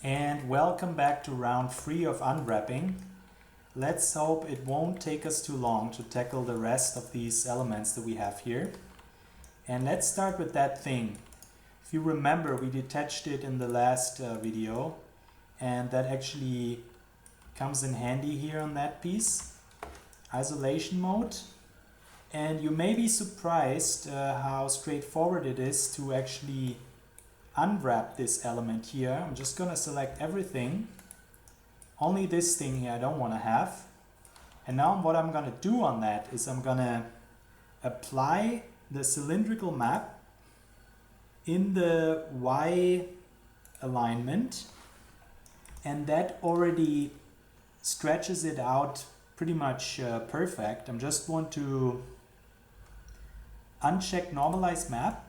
And welcome back to round 3 of unwrapping. Let's hope it won't take us too long to tackle the rest of these elements that we have here. And let's start with that thing. If you remember, we detached it in the last video, and that actually comes in handy here on that piece. Isolation mode. And you may be surprised how straightforward it is to actually unwrap this element here. I'm just gonna select everything, only this thing here I don't want to have. And now what I'm gonna do on that is I'm gonna apply the cylindrical map in the Y alignment, and that already stretches it out pretty much perfect. I just want to uncheck normalize map.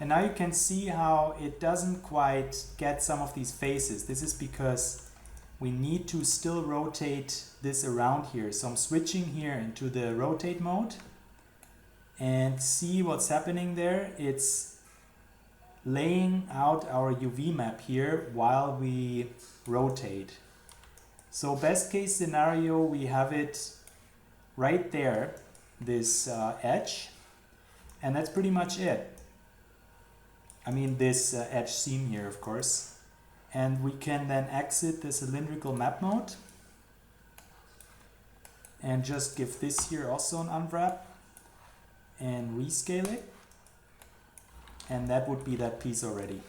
And now you can see how it doesn't quite get some of these faces. This is because we need to still rotate this around here. So I'm switching here into the rotate mode and see what's happening there. It's laying out our UV map here while we rotate. So best case scenario, we have it right there, this edge, and that's pretty much it. I mean this edge seam here, of course. And we can then exit the cylindrical map mode and just give this here also an unwrap and rescale it. And that would be that piece already.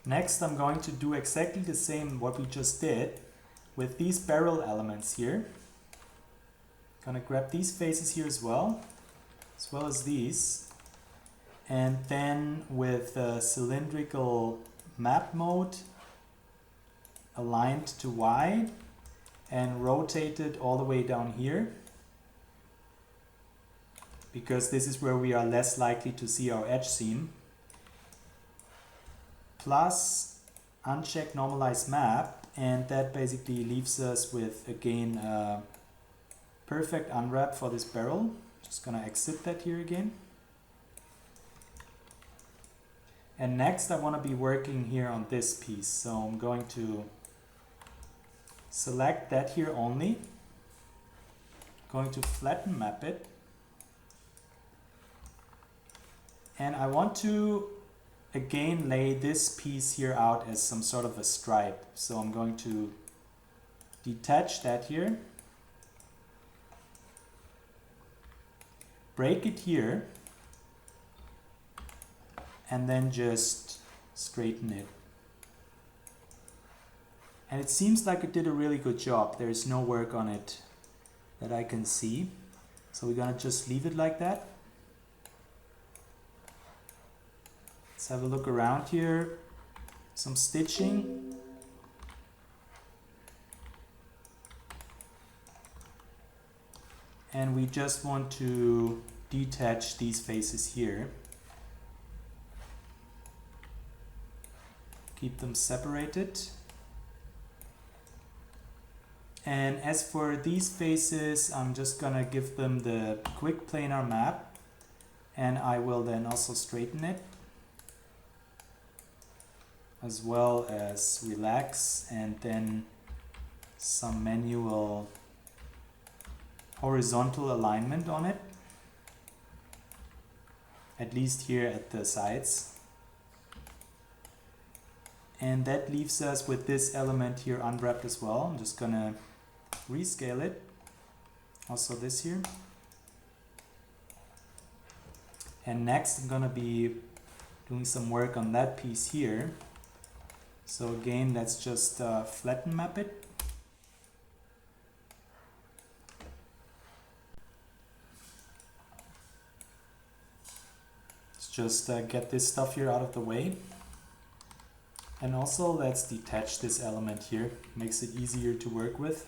Next, I'm going to do exactly the same what we just did with these barrel elements here. Gonna grab these faces here as well as these. And then with the cylindrical map mode aligned to Y and rotated all the way down here, because this is where we are less likely to see our edge seam. Plus uncheck normalize map, and that basically leaves us with again a perfect unwrap for this barrel. Just gonna exit that here again. And next I want to be working here on this piece, so I'm going to select that here only, going to flatten map it, and I want to again lay this piece here out as some sort of a stripe. So I'm going to detach that here, break it here, and then just straighten it. And it seems like it did a really good job. There's no work on it that I can see. So we're gonna just leave it like that. Let's have a look around here. Some stitching. And we just want to detach these faces here. Keep them separated. And as for these faces, I'm just gonna give them the quick planar map, and I will then also straighten it, as well as relax, and then some manual horizontal alignment on it, at least here at the sides. And that leaves us with this element here unwrapped as well. I'm just gonna rescale it. Also this here. And next I'm gonna be doing some work on that piece here. So again, let's just flatten map it. Let's just get this stuff here out of the way. And also let's detach this element here, makes it easier to work with.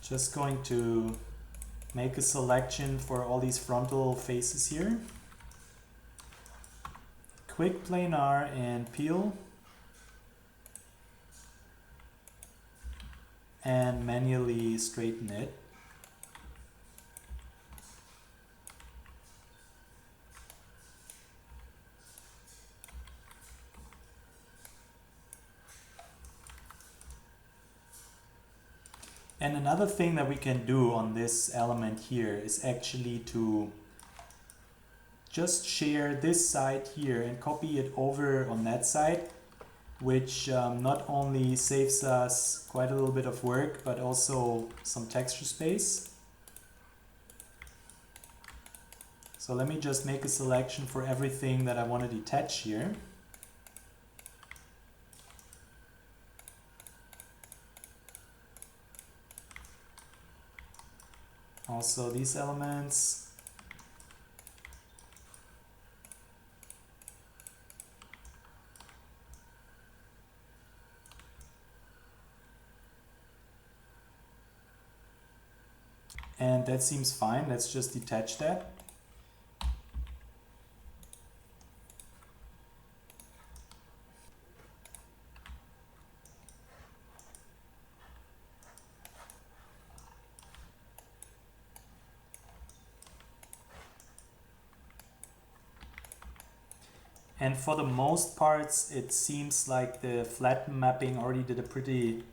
Just going to make a selection for all these frontal faces here. quick planar and peel and manually straighten it. And another thing that we can do on this element here is actually to just share this side here and copy it over on that side, which not only saves us quite a little bit of work, but also some texture space. So let me just make a selection for everything that I want to detach here. Also these elements. And that seems fine. Let's just detach that. And for the most parts, it seems like the Flatten mapping already did a pretty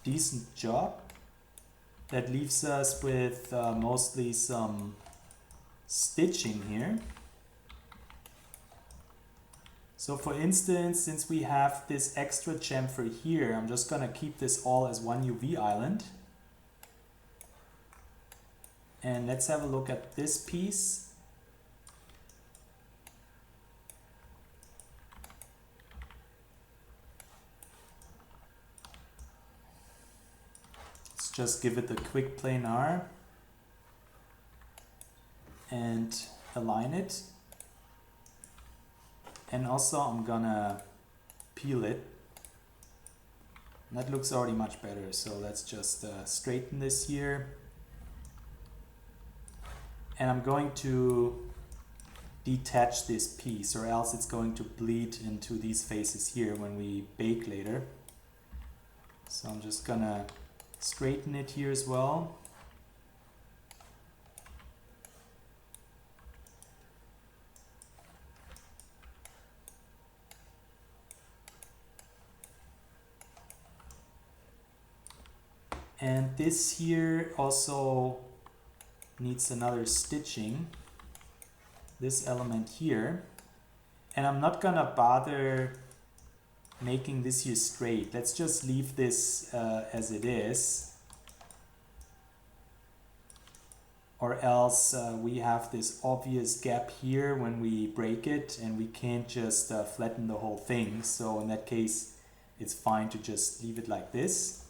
decent job. That leaves us with mostly some stitching here. So for instance, since we have this extra chamfer here, I'm just gonna keep this all as one UV island. And let's have a look at this piece. Let's just give it a quick planar and align it. And also I'm gonna peel it. That looks already much better, so let's just straighten this here. And I'm going to detach this piece, or else it's going to bleed into these faces here when we bake later. So I'm just gonna straighten it here as well. And this here also needs another stitching, this element here. And I'm not gonna bother making this here straight. Let's just leave this as it is. Or else we have this obvious gap here when we break it and we can't just flatten the whole thing. So in that case, it's fine to just leave it like this.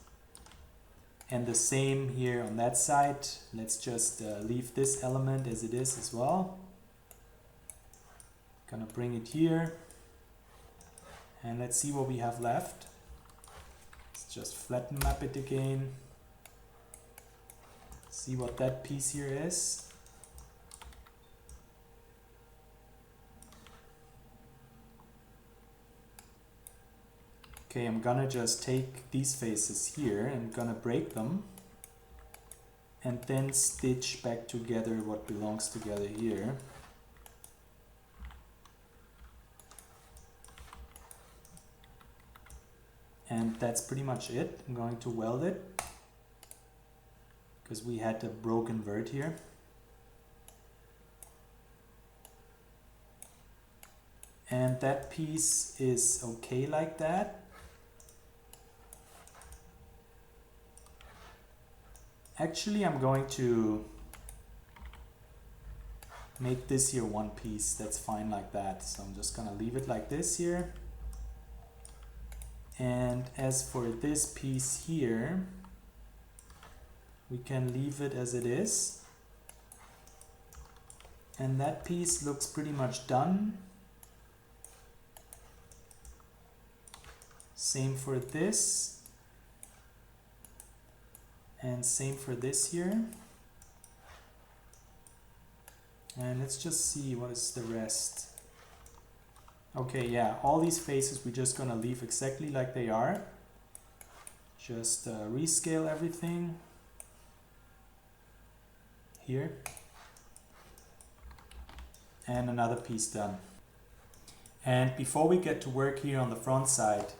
And the same here on that side. Let's just leave this element as it is as well. Gonna bring it here. And let's see what we have left. Let's just flatten map it again. See what that piece here is. Okay, I'm gonna just take these faces here and gonna break them and then stitch back together what belongs together here. And that's pretty much it. I'm going to weld it because we had a broken vert here. And that piece is okay like that. Actually, I'm going to make this here one piece. That's fine like that. So I'm just gonna leave it like this here. And as for this piece here, we can leave it as it is. And that piece looks pretty much done. Same for this. And same for this here. And let's just see what is the rest. Okay, yeah, all these faces we're just gonna leave exactly like they are. Just rescale everything here. And another piece done. And before we get to work here on the front side,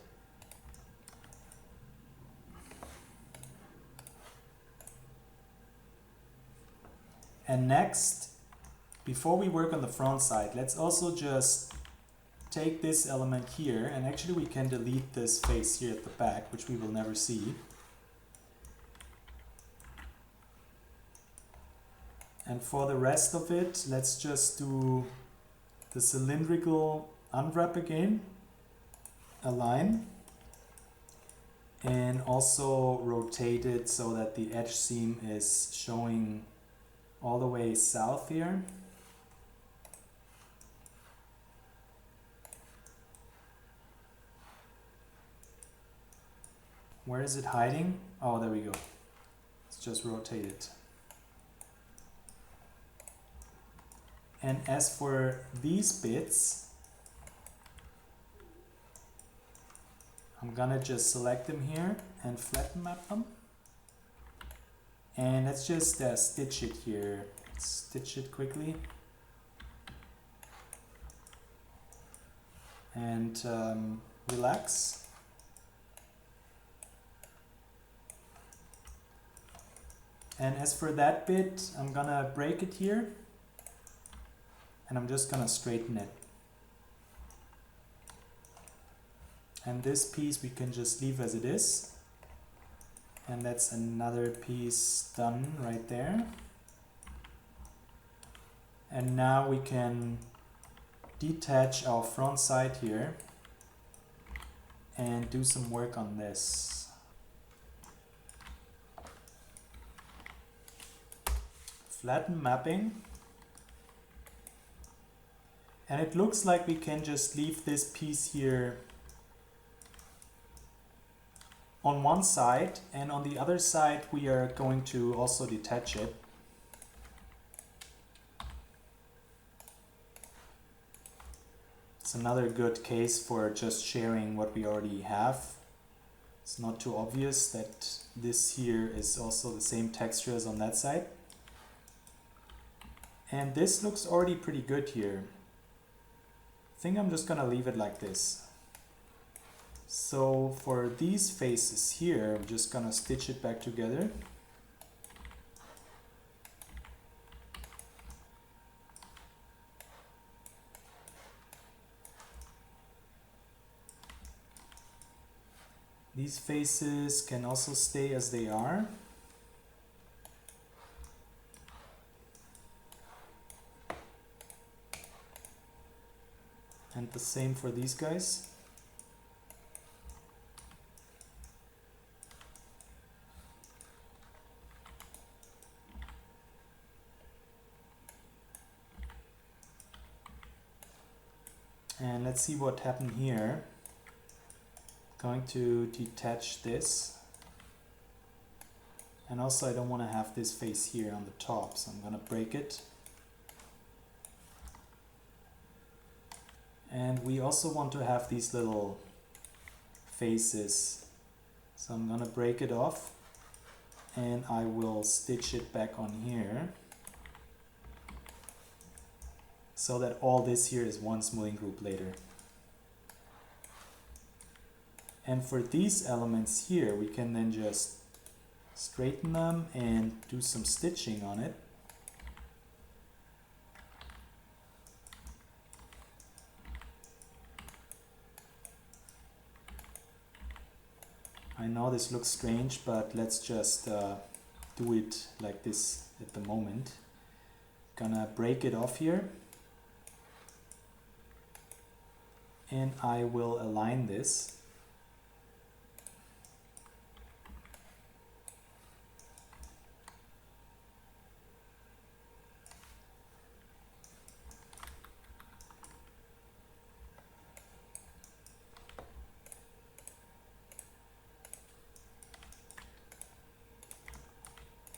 and next, before we work on the front side, let's also just take this element here, and actually we can delete this face here at the back, which we will never see. And for the rest of it, let's just do the cylindrical unwrap again, align, and also rotate it so that the edge seam is showing all the way south here. Where is it hiding? Oh, there we go. Let's just rotate it. And as for these bits, I'm gonna just select them here and flatten map them. And let's just stitch it here. Stitch it quickly. And relax. And as for that bit, I'm gonna break it here. And I'm just gonna straighten it. And this piece we can just leave as it is. And that's another piece done right there. And now we can detach our front side here and do some work on this. Flatten mapping. And it looks like we can just leave this piece here on one side, and on the other side we are going to also detach it. It's another good case for just sharing what we already have. It's not too obvious that this here is also the same texture as on that side. And this looks already pretty good here. I think I'm just gonna leave it like this. So for these faces here, I'm just gonna stitch it back together. These faces can also stay as they are. And the same for these guys. And let's see what happened here. Going to detach this. And also I don't want to have this face here on the top, so I'm going to break it. And we also want to have these little faces. So I'm going to break it off and I will stitch it back on here, so that all this here is one smoothing group later. And for these elements here, we can then just straighten them and do some stitching on it. I know this looks strange, but let's just do it like this at the moment. Gonna break it off here. And I will align this.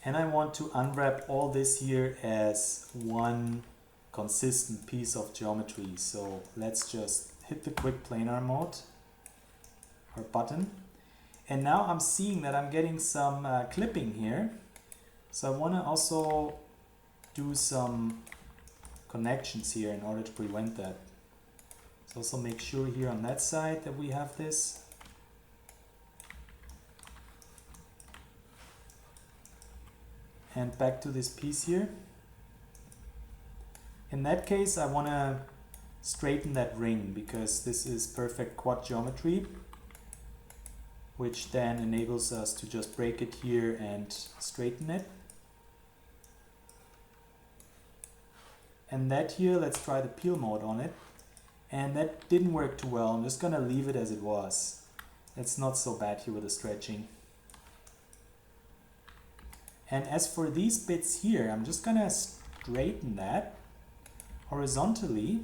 And I want to unwrap all this here as one consistent piece of geometry. So let's just hit the quick planar mode or button. And now I'm seeing that I'm getting some clipping here. So I want to also do some connections here in order to prevent that. So also make sure here on that side that we have this. And back to this piece here. In that case, I want to straighten that ring because this is perfect quad geometry, which then enables us to just break it here and straighten it. And that here, let's try the peel mode on it. And that didn't work too well. I'm just gonna leave it as it was. It's not so bad here with the stretching. And as for these bits here, I'm just gonna straighten that horizontally.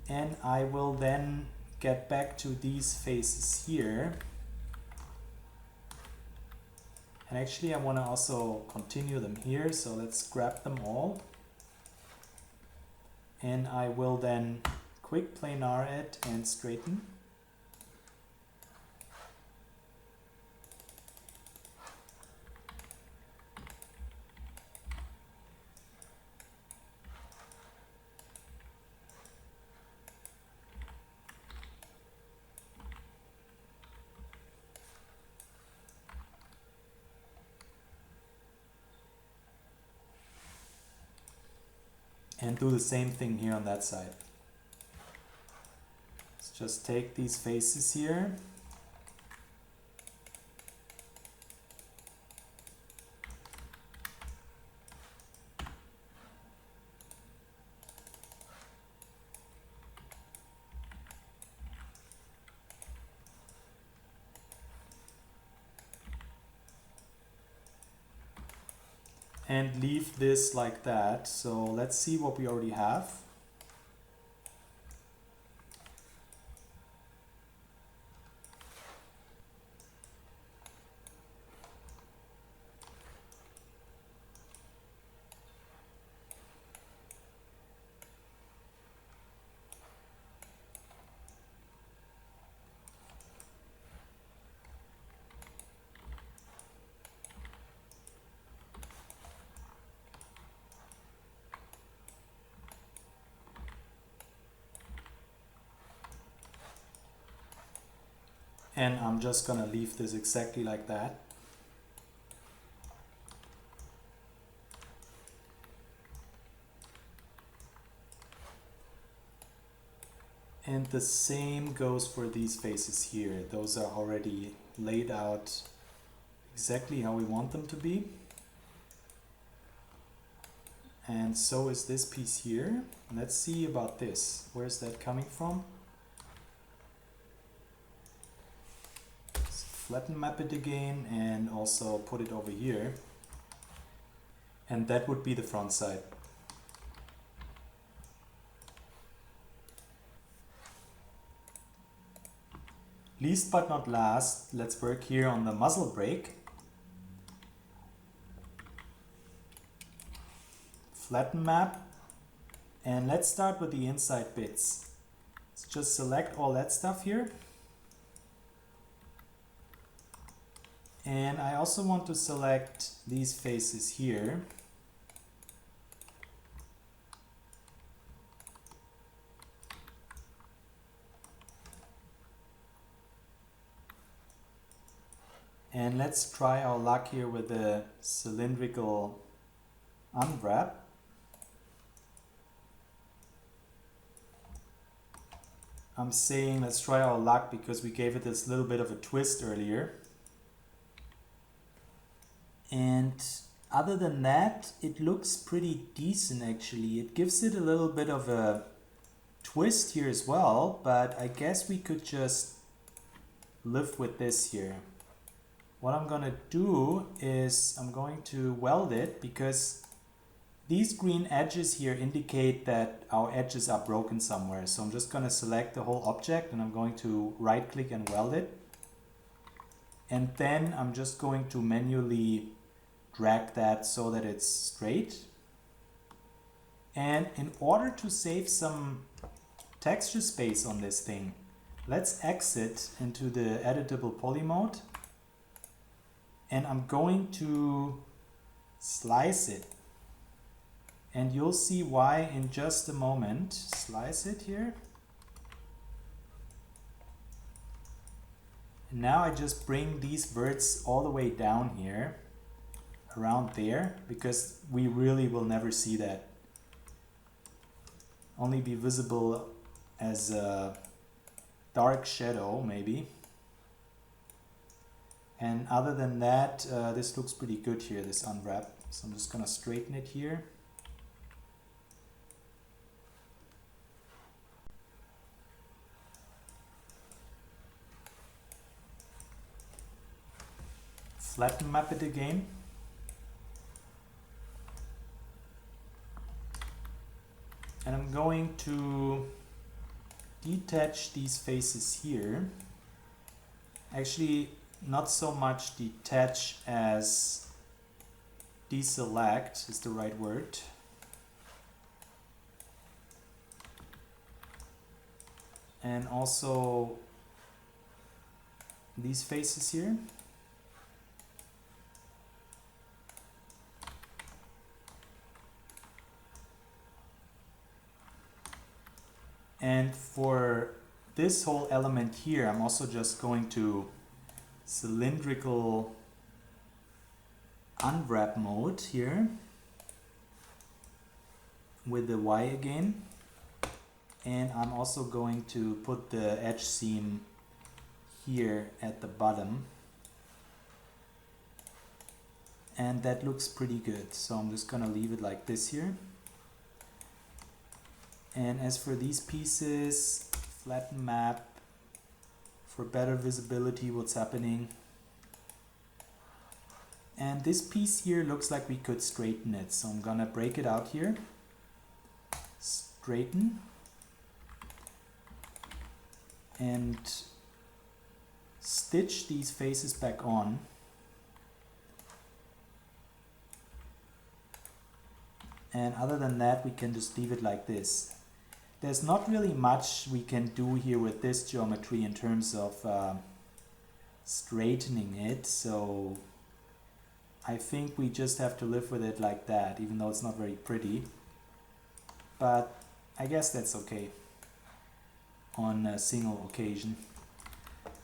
And I will then get back to these faces here. And actually I want to also continue them here, so let's grab them all. And I will then quick planar it and straighten. And do the same thing here on that side. Let's just take these faces here. And leave this like that. So let's see what we already have. And I'm just gonna leave this exactly like that. And the same goes for these faces here. Those are already laid out exactly how we want them to be. And so is this piece here. Let's see about this. Where's that coming from? Flatten map it again and also put it over here. And that would be the front side. Least but not last, let's work here on the muzzle brake. Flatten map. And let's start with the inside bits. Let's just select all that stuff here. And I also want to select these faces here. And let's try our luck here with the cylindrical unwrap. I'm saying let's try our luck because we gave it this little bit of a twist earlier. And other than that, it looks pretty decent actually. It gives it a little bit of a twist here as well, but I guess we could just live with this here. What I'm gonna do is I'm going to weld it because these green edges here indicate that our edges are broken somewhere. So I'm just gonna select the whole object and I'm going to right click and weld it. And then I'm just going to manually drag that so that it's straight. And in order to save some texture space on this thing. Let's exit into the editable poly mode, and I'm going to slice it. And you'll see why in just a moment. Slice it here. And now I just bring these verts all the way down here, around there, because we really will never see that. Only be visible as a dark shadow, maybe. And other than that, this looks pretty good here, this unwrap. So I'm just gonna straighten it here. Flatten map it again. And I'm going to detach these faces here. Actually, not so much detach as deselect is the right word. And also these faces here. And for this whole element here, I'm also just going to cylindrical unwrap mode here with the Y again. And I'm also going to put the edge seam here at the bottom. And that looks pretty good. So I'm just gonna leave it like this here. And as for these pieces, flatten map for better visibility what's happening. And this piece here looks like we could straighten it. So I'm gonna break it out here. Straighten. And stitch these faces back on. And other than that, we can just leave it like this. There's not really much we can do here with this geometry in terms of straightening it, so I think we just have to live with it like that, even though it's not very pretty. But I guess that's okay on a single occasion.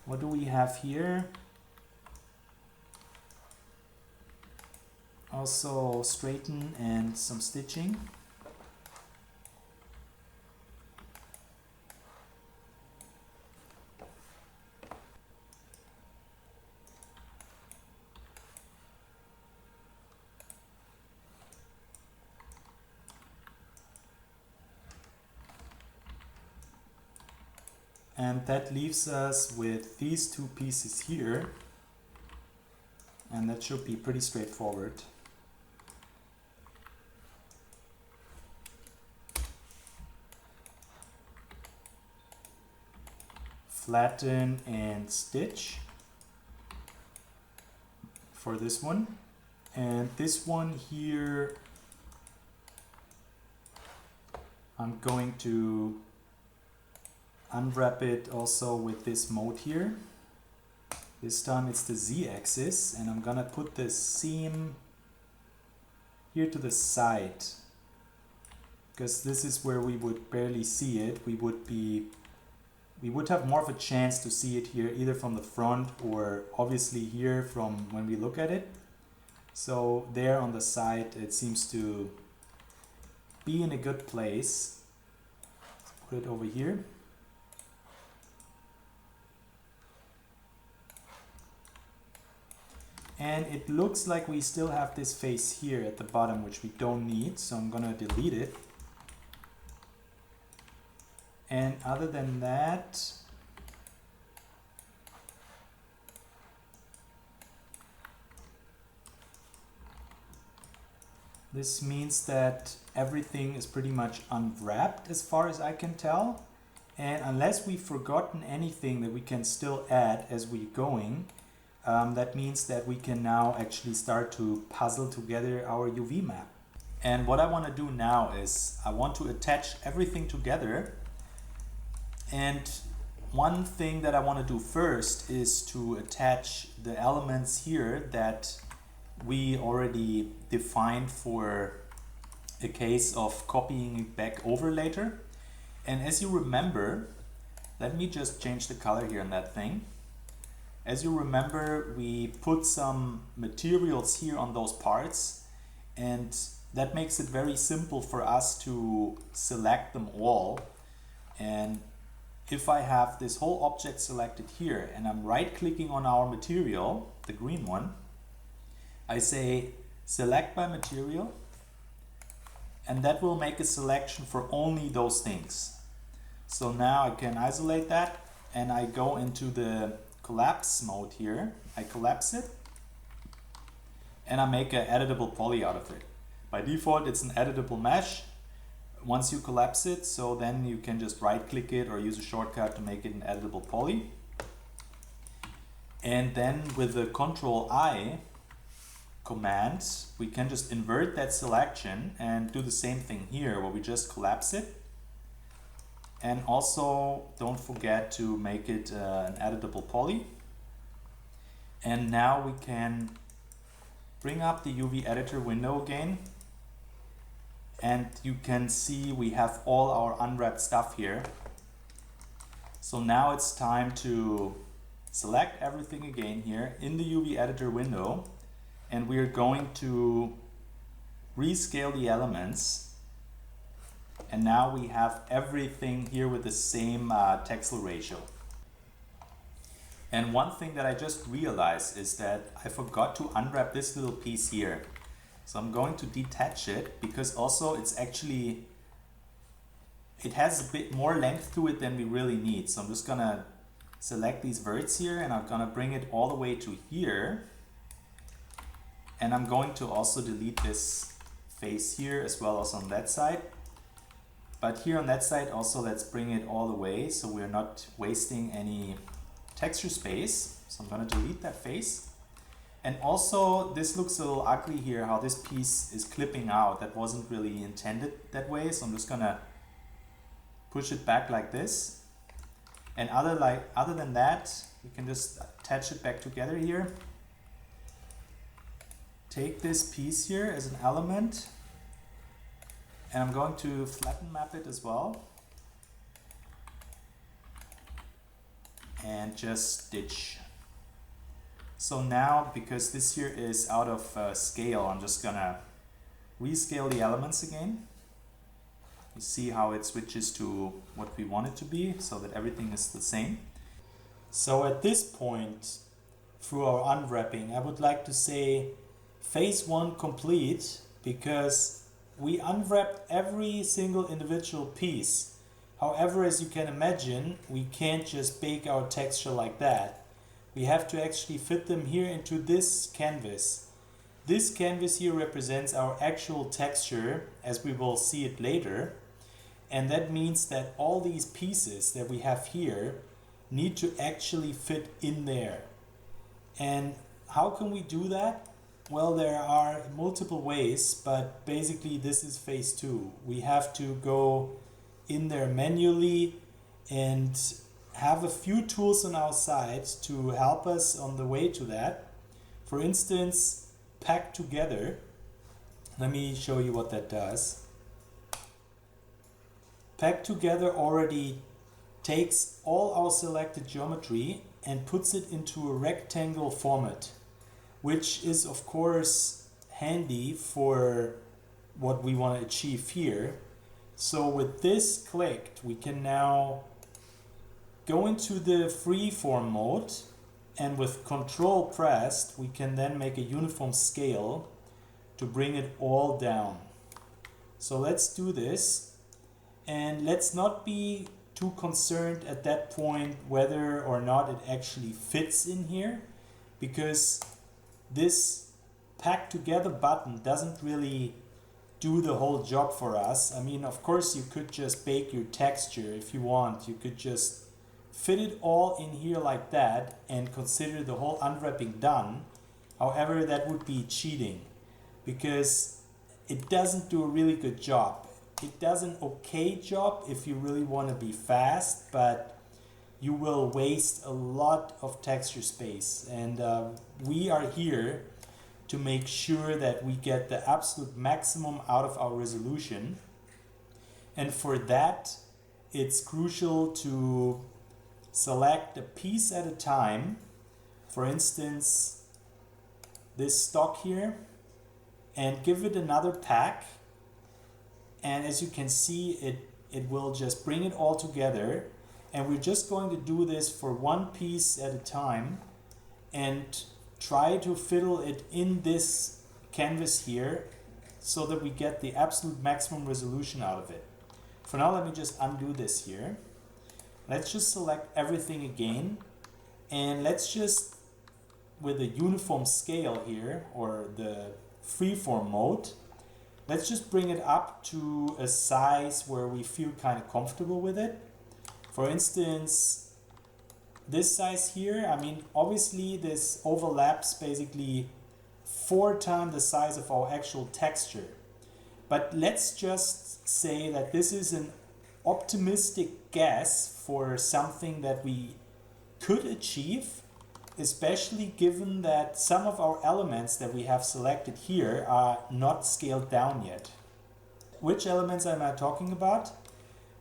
What do we have here? Also straighten and some stitching. And that leaves us with these two pieces here, and that should be pretty straightforward. Flatten and stitch for this one, and this one here I'm going to unwrap it also with this mode here. This time it's the Z-axis, and I'm gonna put the seam here to the side, because this is where we would barely see it. We would have more of a chance to see it here, either from the front or obviously here from when we look at it. So there on the side it seems to be in a good place. Let's put it over here. And it looks like we still have this face here at the bottom, which we don't need, so I'm gonna delete it. And other than that, this means that everything is pretty much unwrapped as far as I can tell. And unless we've forgotten anything that we can still add as we're going, that means that we can now actually start to puzzle together our UV map. And what I want to do now is I want to attach everything together And one thing that I want to do first is to attach the elements here that we already defined for a case of copying it back over later. And as you remember, let me just change the color here on that thing. As you remember, we put some materials here on those parts, and that makes it very simple for us to select them all. And if I have this whole object selected here and I'm right clicking on our material, the green one, I say select by material, and that will make a selection for only those things. So now I can isolate that and I go into the collapse mode here. I collapse it and I make an editable poly out of it. By default it's an editable mesh once you collapse it, so then you can just right click it or use a shortcut to make it an editable poly. And then with the Control I command we can just invert that selection and do the same thing here where we just collapse it. And also don't forget to make it an editable poly. And now we can bring up the UV editor window again, and you can see we have all our unwrapped stuff here. So now it's time to select everything again here in the UV editor window, and we are going to rescale the elements. And now we have everything here with the same texel ratio. And one thing that I just realized is that I forgot to unwrap this little piece here. So I'm going to detach it because also it's actually, it has a bit more length to it than we really need. So I'm just gonna select these verts here and I'm gonna bring it all the way to here. And I'm going to also delete this face here as well as on that side. But here on that side also let's bring it all the way so we're not wasting any texture space. So I'm going to delete that face. And also this looks a little ugly here, how this piece is clipping out. That wasn't really intended that way. So I'm just going to push it back like this. And other than that, we can just attach it back together here. Take this piece here as an element. And I'm going to flatten map it as well. And just stitch. So now, because this here is out of scale, I'm just gonna rescale the elements again. You see how it switches to what we want it to be, so that everything is the same. So at this point, through our unwrapping, I would like to say phase 1 complete, because we unwrapped every single individual piece. However, as you can imagine, we can't just bake our texture like that. We have to actually fit them here into this canvas. This canvas here represents our actual texture, as we will see it later. And that means that all these pieces that we have here need to actually fit in there. And how can we do that? Well, there are multiple ways, but basically this is phase 2. We have to go in there manually and have a few tools on our side to help us on the way to that. For instance, pack together. Let me show you what that does. Pack together already takes all our selected geometry and puts it into a rectangle format, which is of course handy for what we want to achieve here. So with this clicked, we can now go into the freeform mode, and with Control pressed, we can then make a uniform scale to bring it all down. So let's do this, and let's not be too concerned at that point whether or not it actually fits in here, because this pack together button doesn't really do the whole job for us. I mean, of course you could just bake your texture if you want. You could just fit it all in here like that and consider the whole unwrapping done. However, that would be cheating because it doesn't do a really good job. it does an okay job if you really want to be fast, but you will waste a lot of texture space. And we are here to make sure that we get the absolute maximum out of our resolution. And for that, it's crucial to select a piece at a time. For instance, this stock here, and give it another pack. And as you can see, it will just bring it all together. And we're just going to do this for one piece at a time and try to fiddle it in this canvas here so that we get the absolute maximum resolution out of it. For now, let me just undo this here. Let's just select everything again, and let's just, with the uniform scale here, or the freeform mode, let's just bring it up to a size where we feel kind of comfortable with it. For instance, this size here, I mean, obviously this overlaps basically 4 times the size of our actual texture. But let's just say that this is an optimistic guess for something that we could achieve, especially given that some of our elements that we have selected here are not scaled down yet. Which elements am I talking about?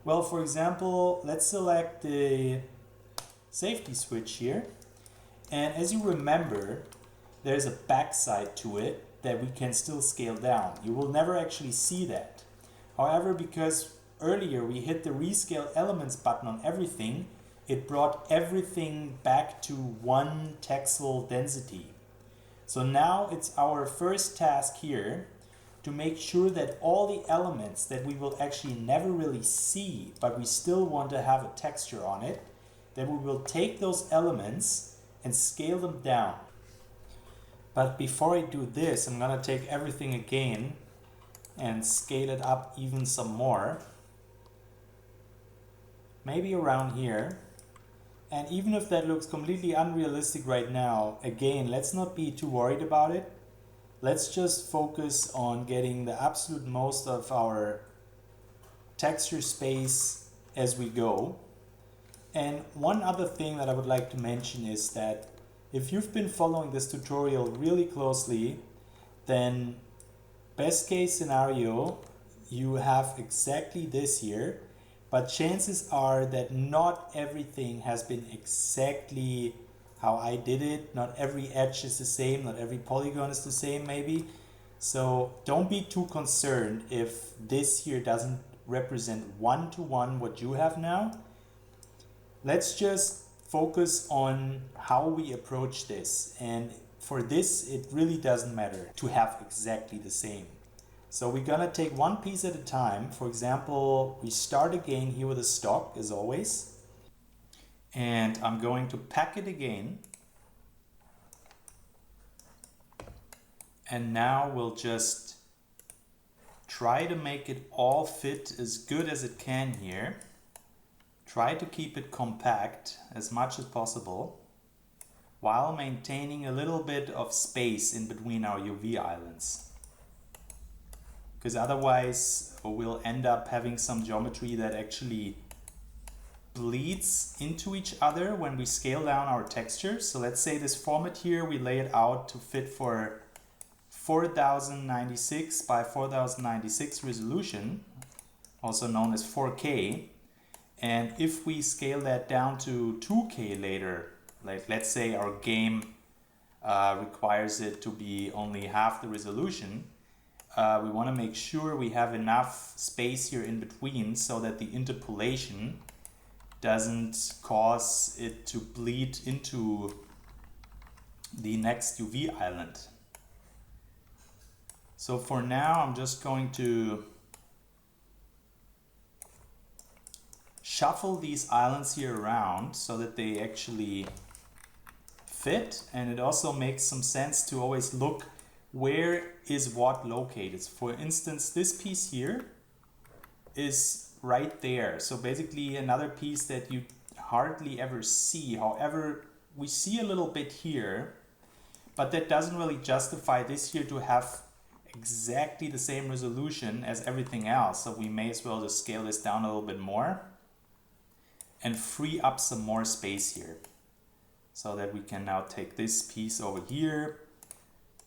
Well, for example, let's select the safety switch here. And as you remember, there's a backside to it that we can still scale down. You will never actually see that. However, because earlier we hit the rescale elements button on everything, it brought everything back to 1 texel density. So now it's our first task here to make sure that all the elements that we will actually never really see, but we still want to have a texture on it, that we will take those elements and scale them down. But before I do this, I'm gonna take everything again and scale it up even some more. Maybe around here. And even if that looks completely unrealistic right now, again, let's not be too worried about it. Let's just focus on getting the absolute most of our texture space as we go. And one other thing that I would like to mention is that if you've been following this tutorial really closely, then best case scenario, you have exactly this here, but chances are that not everything has been exactly how I did it. Not every edge is the same, not every polygon is the same maybe. So don't be too concerned if this here doesn't represent one-to-one what you have now. Let's just focus on how we approach this. And for this, it really doesn't matter to have exactly the same. So we're gonna take one piece at a time. For example, we start again here with a stock as always. And I'm going to pack it again. And now we'll just try to make it all fit as good as it can here. Try to keep it compact as much as possible while maintaining a little bit of space in between our UV islands. Because otherwise we'll end up having some geometry that actually bleeds into each other when we scale down our texture. So let's say this format here, we lay it out to fit for 4096 by 4096 resolution, also known as 4K. And if we scale that down to 2K later, like let's say our game requires it to be only half the resolution, we want to make sure we have enough space here in between so that the interpolation doesn't cause it to bleed into the next UV island. So for now, I'm just going to shuffle these islands here around so that they actually fit. And it also makes some sense to always look where is what located. For instance, this piece here is right there. So basically another piece that you hardly ever see. However, we see a little bit here, but that doesn't really justify this here to have exactly the same resolution as everything else, so we may as well just scale this down a little bit more and free up some more space here, so that we can now take this piece over here,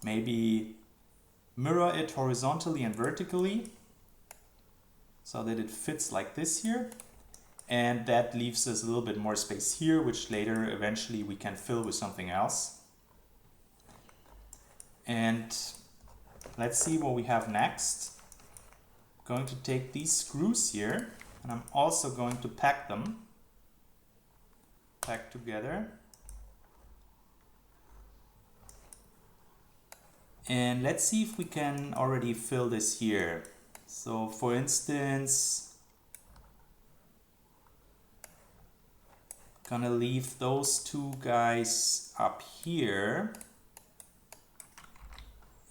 maybe mirror it horizontally and vertically so that it fits like this here, and that leaves us a little bit more space here, which later eventually we can fill with something else. And let's see what we have next. I'm going to take these screws here and I'm also going to pack them together. And let's see if we can already fill this here. So for instance, gonna leave those two guys up here.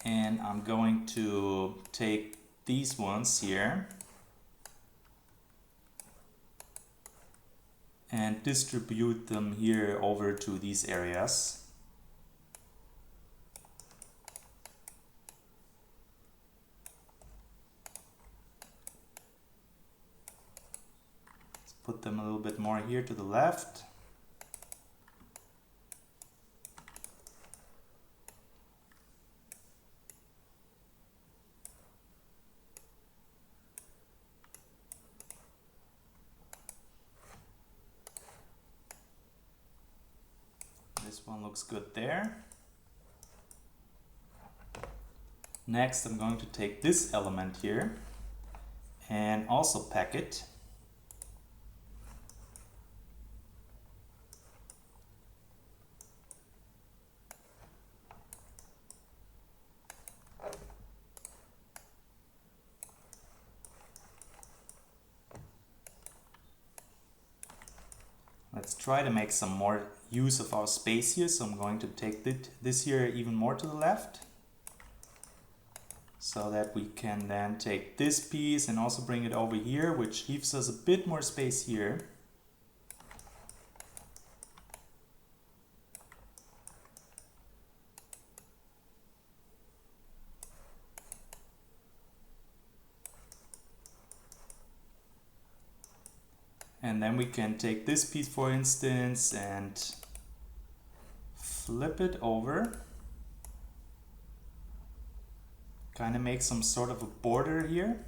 And I'm going to take these ones here and distribute them here over to these areas. Let's put them a little bit more here to the left. This one looks good there. Next, I'm going to take this element here and also pack it. Let's try to make some more use of our space here, so I'm going to take this here even more to the left, so that we can then take this piece and also bring it over here, which leaves us a bit more space here. And then we can take this piece, for instance, and flip it over. Kind of make some sort of a border here.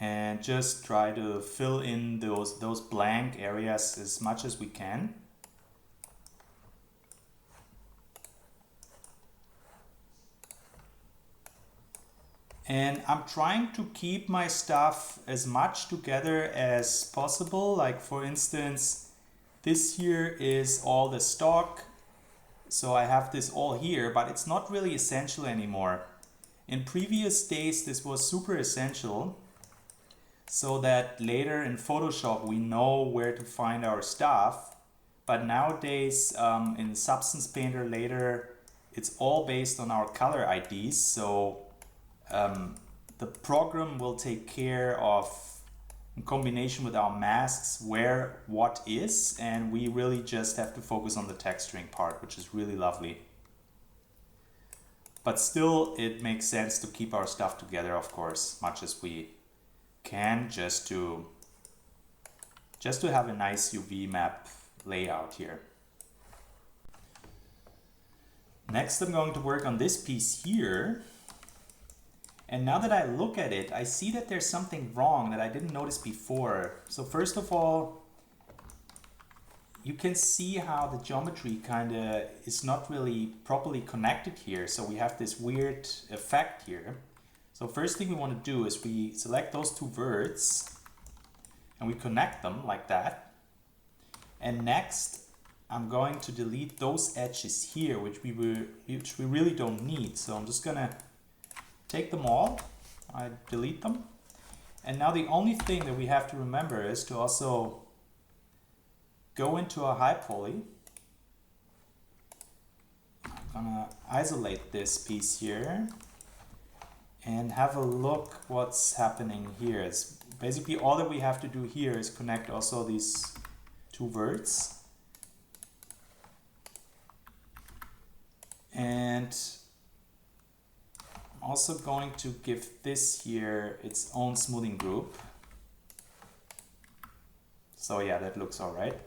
And just try to fill in those blank areas as much as we can. And I'm trying to keep my stuff as much together as possible. Like for instance, this here is all the stock. So I have this all here, but it's not really essential anymore. In previous days, this was super essential, so that later in Photoshop we know where to find our stuff. But nowadays in Substance Painter later, it's all based on our color IDs. So the program will take care of, in combination with our masks, where what is, and we really just have to focus on the texturing part, which is really lovely. But still, it makes sense to keep our stuff together, of course, much as we can, just to have a nice UV map layout here. Next, I'm going to work on this piece here. And now that I look at it, I see that there's something wrong that I didn't notice before. So first of all, you can see how the geometry kind of is not really properly connected here. So we have this weird effect here. So first thing we want to do is we select those two verts and we connect them like that. And next, I'm going to delete those edges here, which we really don't need. So I'm just gonna take them all, I delete them. And now the only thing that we have to remember is to also go into our high poly. I'm gonna isolate this piece here and have a look what's happening here. It's basically all that we have to do here is connect also these two verts. And I'm also going to give this here its own smoothing group. So yeah, that looks all right.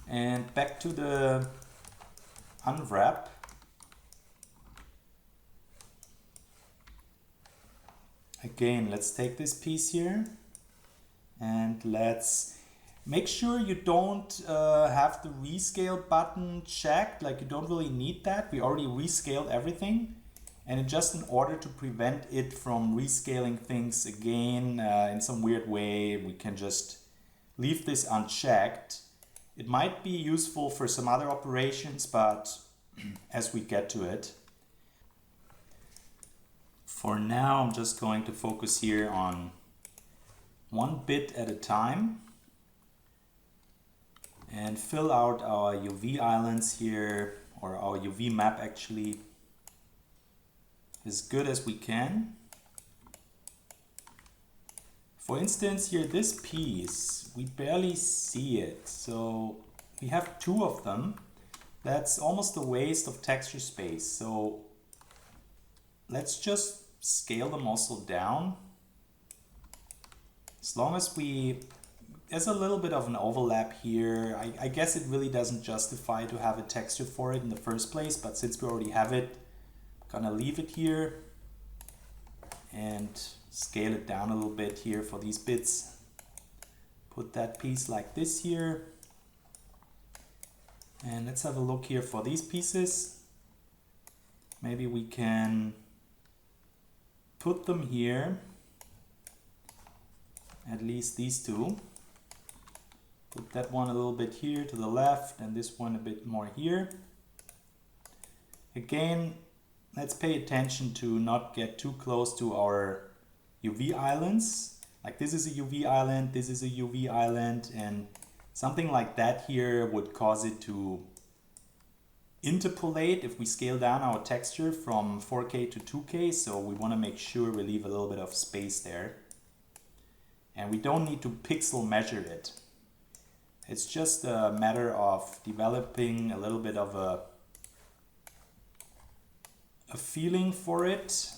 And back to the unwrap. Again, let's take this piece here and let's make sure you don't have the rescale button checked. Like, you don't really need that. We already rescaled everything. And just in order to prevent it from rescaling things again in some weird way, we can just leave this unchecked. It might be useful for some other operations, but as we get to it. For now, I'm just going to focus here on one bit at a time and fill out our UV islands here, or our UV map actually, as good as we can. For instance, here this piece, we barely see it, so we have two of them. That's almost a waste of texture space, so let's just scale them also down. As long as there's a little bit of an overlap here. I guess it really doesn't justify to have a texture for it in the first place, but since we already have it, I'm gonna leave it here and scale it down a little bit here for these bits. Put that piece like this here. And let's have a look here for these pieces. Maybe we can put them here, at least these two. Put that one a little bit here to the left and this one a bit more here. Again, let's pay attention to not get too close to our UV islands. Like, this is a UV island, this is a UV island, and something like that here would cause it to interpolate if we scale down our texture from 4K to 2K, so we want to make sure we leave a little bit of space there. And we don't need to pixel measure it. It's just a matter of developing a little bit of a feeling for it,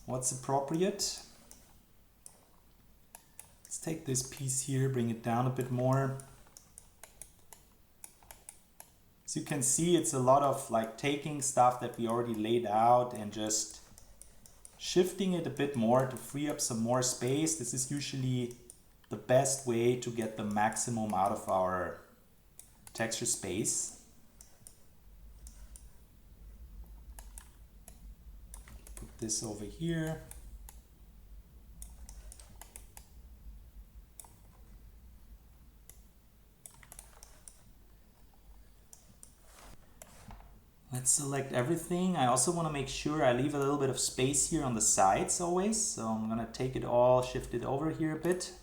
what's appropriate. Let's take this piece here, bring it down a bit more. As you can see, it's a lot of like taking stuff that we already laid out and just shifting it a bit more to free up some more space. This is usually the best way to get the maximum out of our texture space. Put this over here. Let's select everything. I also want to make sure I leave a little bit of space here on the sides always. So I'm going to take it all, shift it over here a bit.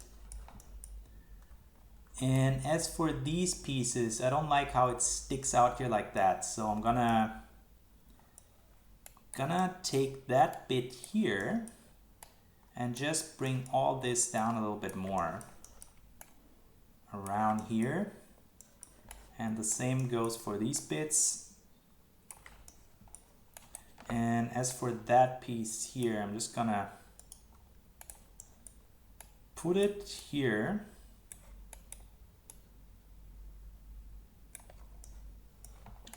And as for these pieces, I don't like how it sticks out here like that. So I'm gonna take that bit here and just bring all this down a little bit more around here. And the same goes for these bits. And as for that piece here, I'm just gonna put it here.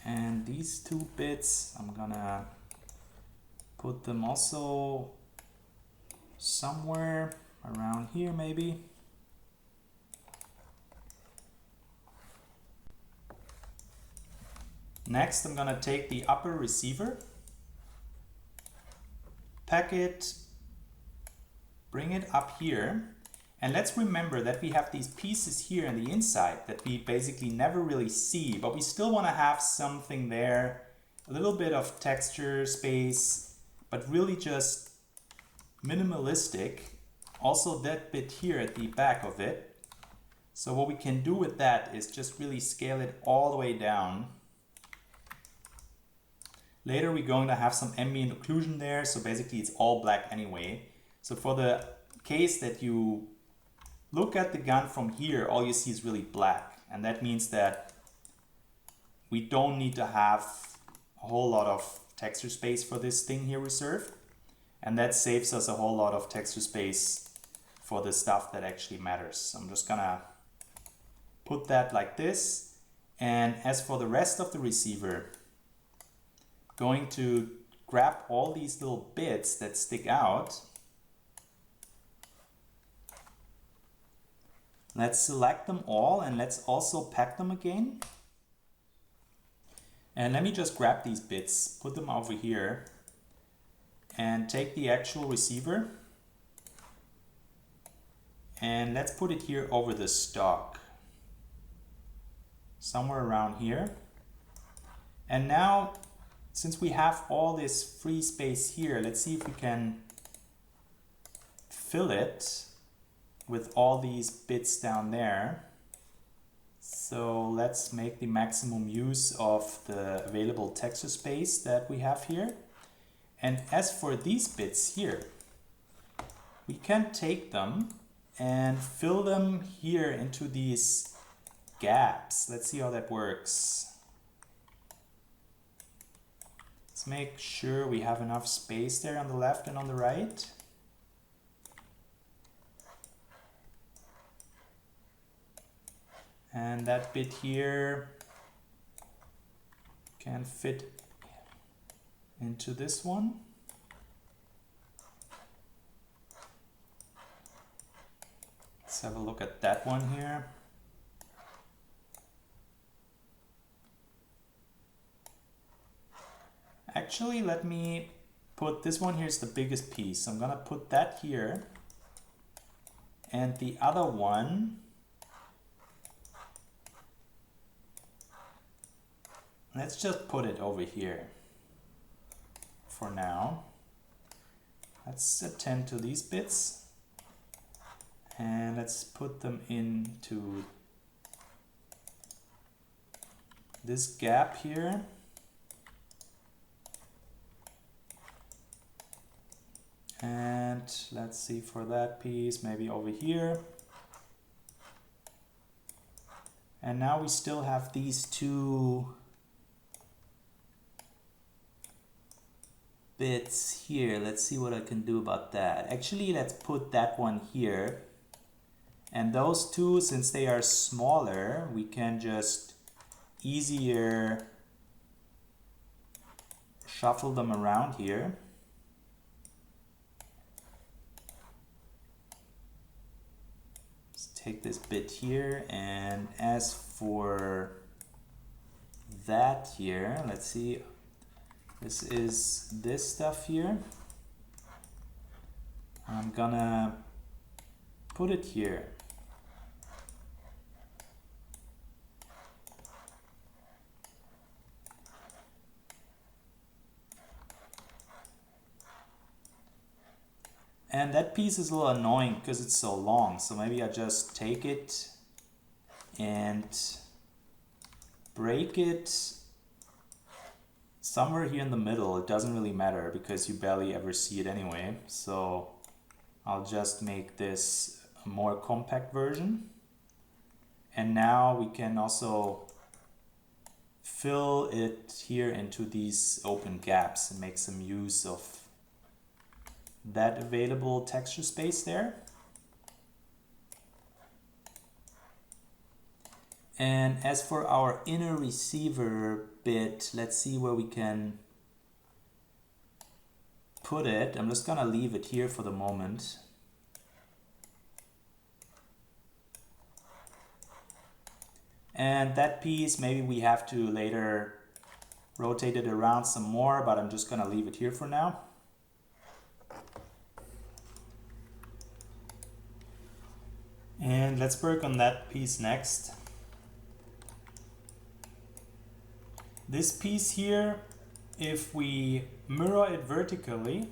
And these two bits, I'm gonna put them also somewhere around here maybe. Next, I'm gonna take the upper receiver, pack it, bring it up here. And let's remember that we have these pieces here on the inside that we basically never really see, but we still want to have something there, a little bit of texture space, but really just minimalistic. Also that bit here at the back of it. So what we can do with that is just really scale it all the way down. Later we're going to have some ambient occlusion there, so basically it's all black anyway. So for the case that you look at the gun from here, all you see is really black. And that means that we don't need to have a whole lot of texture space for this thing here reserved. And that saves us a whole lot of texture space for the stuff that actually matters. So I'm just gonna put that like this. And as for the rest of the receiver, going to grab all these little bits that stick out. Let's select them all and let's also pack them again. And let me just grab these bits, put them over here, and take the actual receiver. And let's put it here over the stock. Somewhere around here. And now, since we have all this free space here, let's see if we can fill it with all these bits down there. So let's make the maximum use of the available texture space that we have here. And as for these bits here, we can take them and fill them here into these gaps. Let's see how that works. Let's make sure we have enough space there on the left and on the right. And that bit here can fit into this one. Let's have a look at that one here. Actually, let me put this one here is the biggest piece. So I'm gonna put that here. And the other one, let's just put it over here for now. Let's attend to these bits and let's put them into this gap here. And let's see for that piece, maybe over here. And now we still have these two bits here. Let's see what I can do about that. Actually, let's put that one here. And those two, since they are smaller, we can just easier shuffle them around here. Let's take this bit here, and as for that here, let's see, this is this stuff here. I'm gonna put it here. And that piece is a little annoying because it's so long. So maybe I just take it and break it somewhere here in the middle. It doesn't really matter because you barely ever see it anyway. So I'll just make this a more compact version. And now we can also fill it here into these open gaps and make some use of that available texture space there. And as for our inner receiver bit, let's see where we can put it. I'm just gonna leave it here for the moment. And that piece, maybe we have to later rotate it around some more, but I'm just gonna leave it here for now. And let's work on that piece next. This piece here, if we mirror it vertically,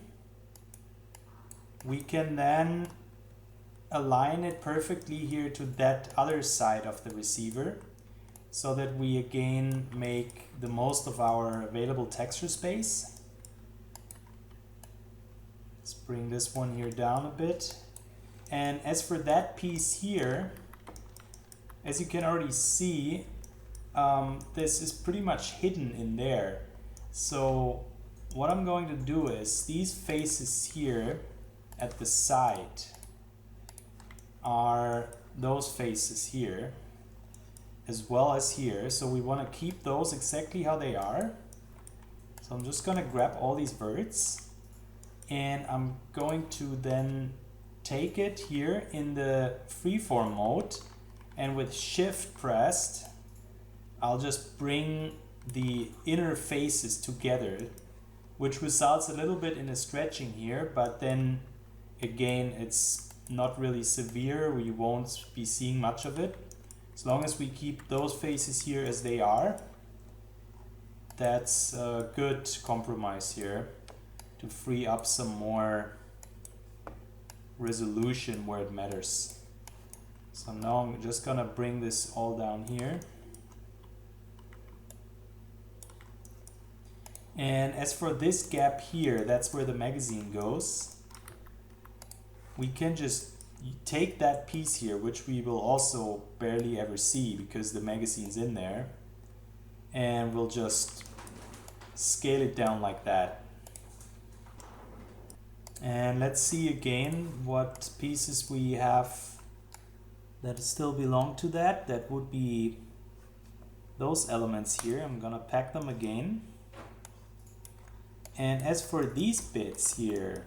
we can then align it perfectly here to that other side of the receiver so that we again make the most of our available texture space. Let's bring this one here down a bit. And as for that piece here, as you can already see, this is pretty much hidden in there. So what I'm going to do is these faces here at the side are those faces here as well as here. So we want to keep those exactly how they are. So I'm just going to grab all these verts and I'm going to then take it here in the freeform mode, and with shift pressed I'll just bring the inner faces together, which results a little bit in a stretching here, but then again it's not really severe. We won't be seeing much of it. As long as we keep those faces here as they are, that's a good compromise here to free up some more resolution where it matters. So now I'm just gonna bring this all down here. And as for this gap here, that's where the magazine goes. We can just take that piece here, which we will also barely ever see because the magazine's in there, and we'll just scale it down like that. And let's see again what pieces we have that still belong to that. That would be those elements here. I'm gonna pack them again. And as for these bits here,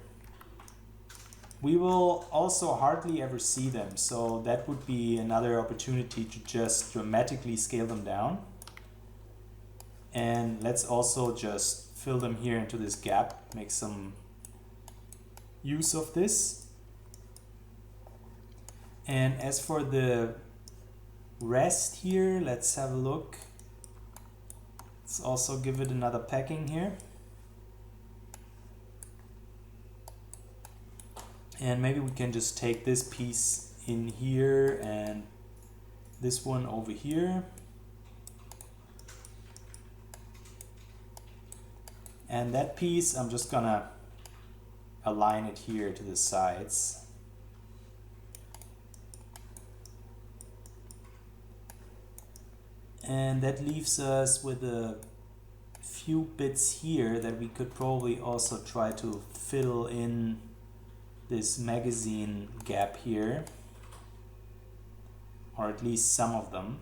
we will also hardly ever see them. So that would be another opportunity to just dramatically scale them down. And let's also just fill them here into this gap, make some use of this. And as for the rest here, let's have a look. Let's also give it another packing here. And maybe we can just take this piece in here and this one over here. And that piece, I'm just gonna align it here to the sides. And that leaves us with a few bits here that we could probably also try to fill in this magazine gap here, or at least some of them.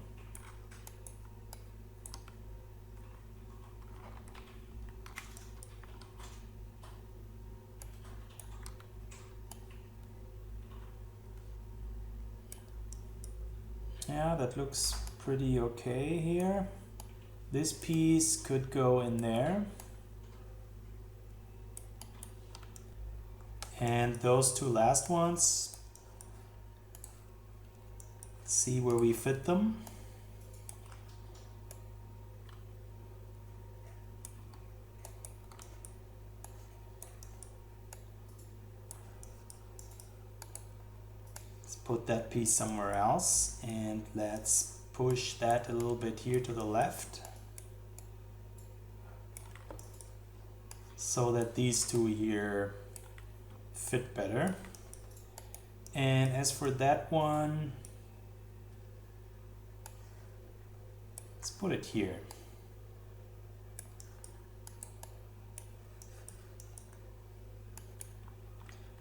Yeah, that looks pretty okay here. This piece could go in there. And those two last ones, let's see where we fit them. Let's put that piece somewhere else, and let's push that a little bit here to the left so that these two here fit better. And as for that one, let's put it here.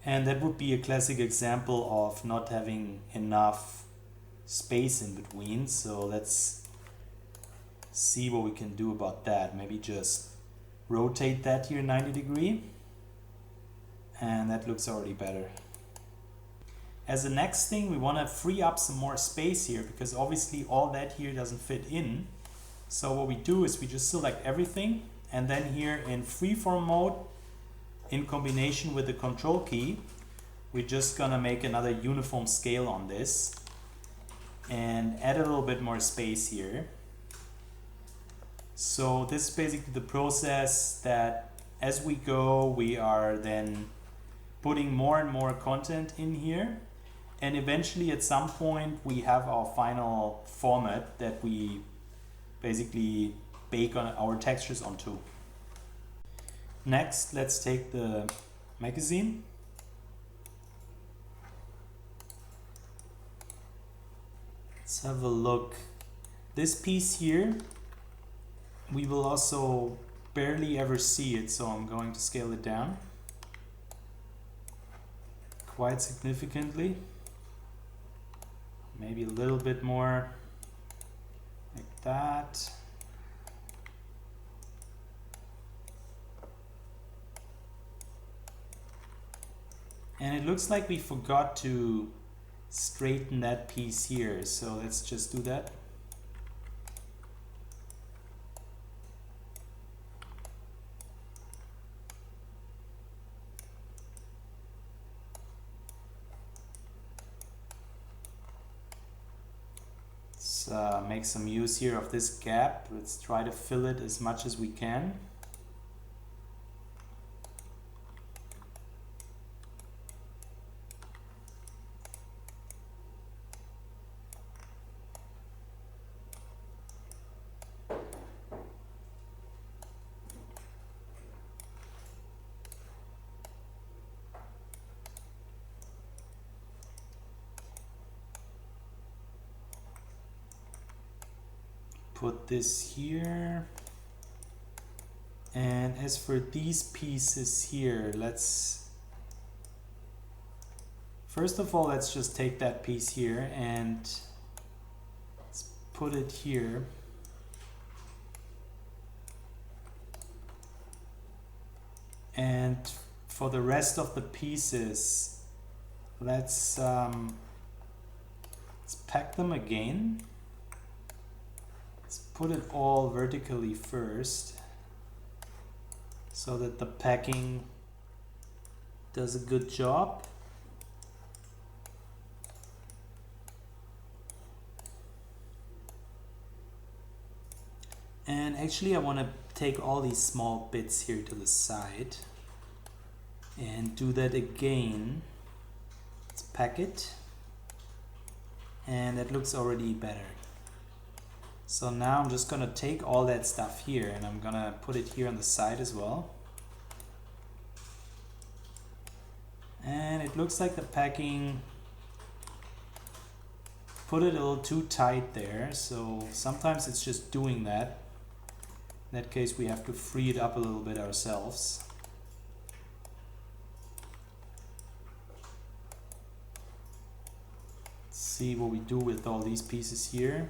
And that would be a classic example of not having enough space in between. So let's see what we can do about that. Maybe just rotate that here 90 degrees. And that looks already better. As the next thing, we want to free up some more space here because obviously all that here doesn't fit in. So what we do is we just select everything, and then here in freeform mode, in combination with the control key, we're just gonna make another uniform scale on this and add a little bit more space here. So this is basically the process that as we go, we are then putting more and more content in here. And eventually at some point we have our final format that we basically bake on our textures onto. Next, let's take the magazine. Let's have a look. This piece here, we will also barely ever see it, so I'm going to scale it down quite significantly. Maybe a little bit more like that. And it looks like we forgot to straighten that piece here, so let's just do that. Let's make some use here of this gap. Let's try to fill it as much as we can. Put this here. And as for these pieces here, first of all, let's just take that piece here and let's put it here. And for the rest of the pieces, let's pack them again. Let's put it all vertically first so that the packing does a good job. And actually I want to take all these small bits here to the side and do that again. Let's pack it. And that looks already better. So now I'm just gonna take all that stuff here and I'm gonna put it here on the side as well. And it looks like the packing put it a little too tight there, so sometimes it's just doing that. In that case we have to free it up a little bit ourselves. Let's see what we do with all these pieces here.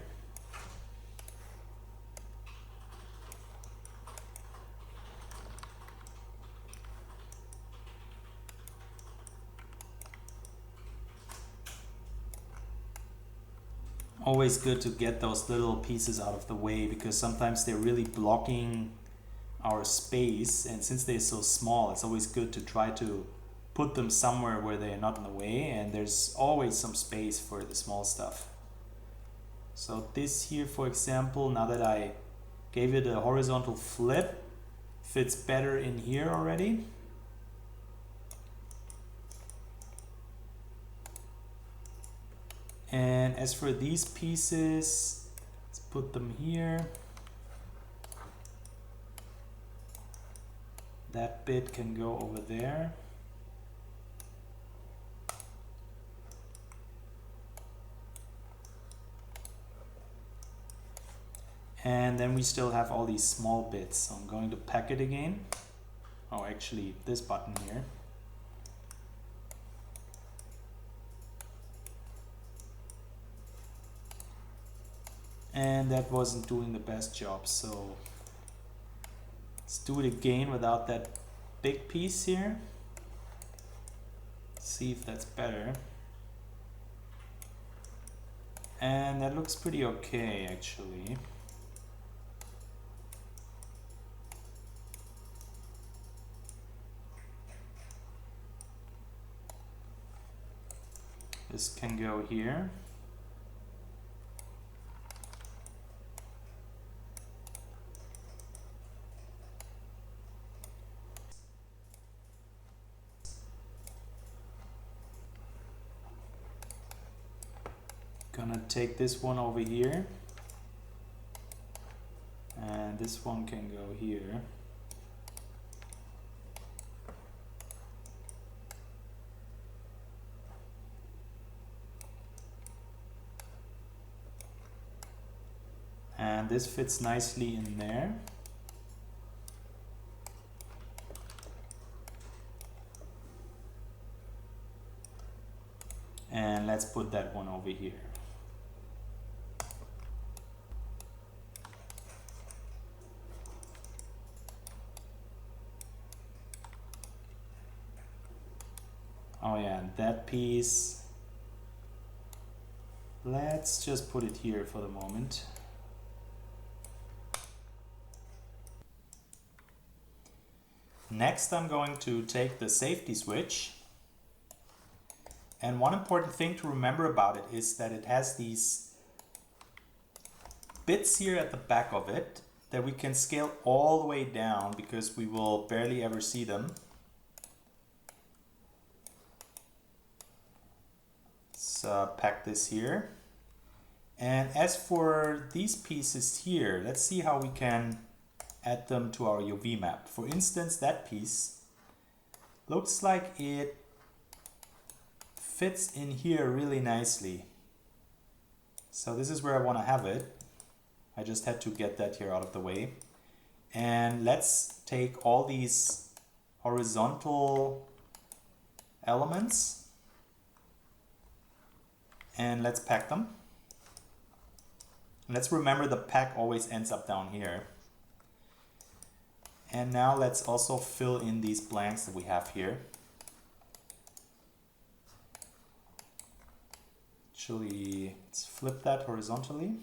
Always good to get those little pieces out of the way because sometimes they're really blocking our space, and since they're so small it's always good to try to put them somewhere where they're not in the way, and there's always some space for the small stuff. So this here, for example, now that I gave it a horizontal flip, fits better in here already. And as for these pieces, let's put them here. That bit can go over there. And then we still have all these small bits. So I'm going to pack it again. Oh, actually this button here. And that wasn't doing the best job, so let's do it again without that big piece here. See if that's better. And that looks pretty okay actually. This can go here. gonna take this one over here, and this one can go here. And this fits nicely in there. And let's put that one over here. Oh yeah, and that piece, let's just put it here for the moment. Next, I'm going to take the safety switch. And one important thing to remember about it is that it has these bits here at the back of it that we can scale all the way down because we will barely ever see them. Let's pack this here. And as for these pieces here, let's see how we can add them to our UV map. For instance, that piece looks like it fits in here really nicely. So this is where I want to have it. I just had to get that here out of the way. And let's take all these horizontal elements and let's pack them. Let's remember the pack always ends up down here. And now let's also fill in these blanks that we have here. Actually, let's flip that horizontally.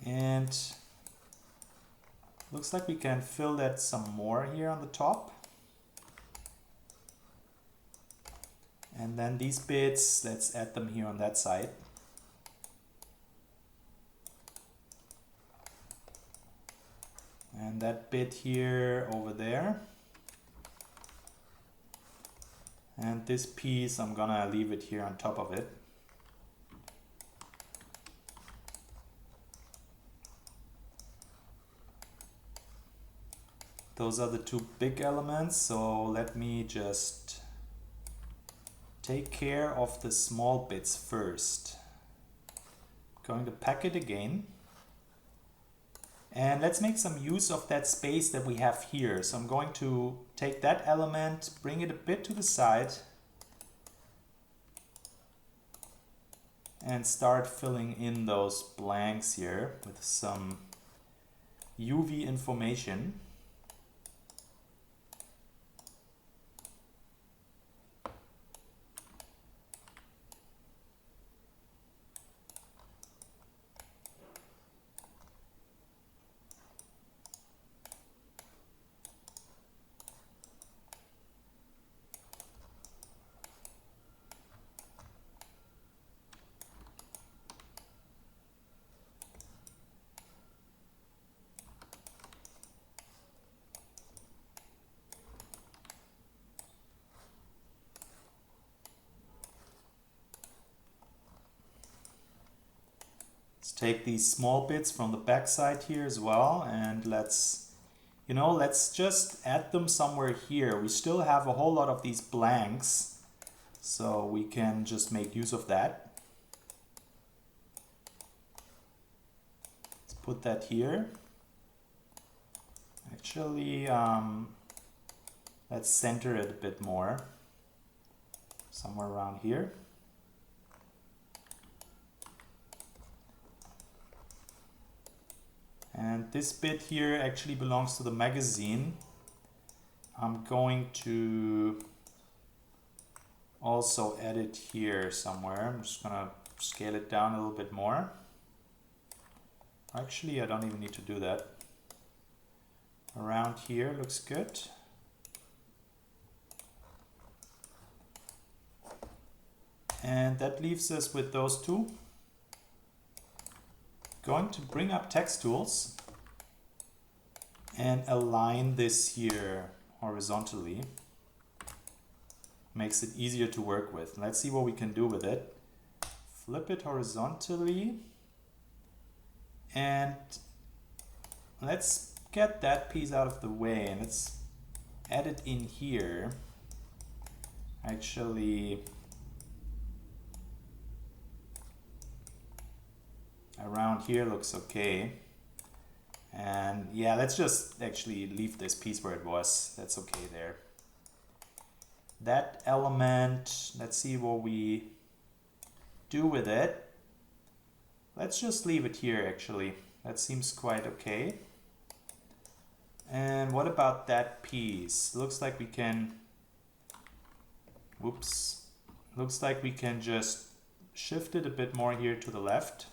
And looks like we can fill that some more here on the top. And then these bits, let's add them here on that side. And that bit here over there. And this piece, I'm gonna leave it here on top of it. Those are the two big elements, so let me just take care of the small bits first. Going to pack it again. And let's make some use of that space that we have here. So I'm going to take that element, bring it a bit to the side, and start filling in those blanks here with some UV information. Take these small bits from the back side here as well, and let's just add them somewhere here. We still have a whole lot of these blanks, so we can just make use of that. Let's put that here. Actually, let's center it a bit more, somewhere around here. And this bit here actually belongs to the magazine. I'm going to also add it here somewhere. I'm just gonna scale it down a little bit more. Actually, I don't even need to do that. Around here looks good. And that leaves us with those two. Going to bring up text tools and align this here horizontally. Makes it easier to work with. Let's see what we can do with it. flip it horizontally, and let's get that piece out of the way and let's add it in here. Actually, around here looks okay. And yeah, let's just actually leave this piece where it was. That's okay there. That element, let's see what we do with it. Let's just leave it here actually. That seems quite okay. And what about that piece? Looks like we can, whoops. Looks like we can just shift it a bit more here to the left.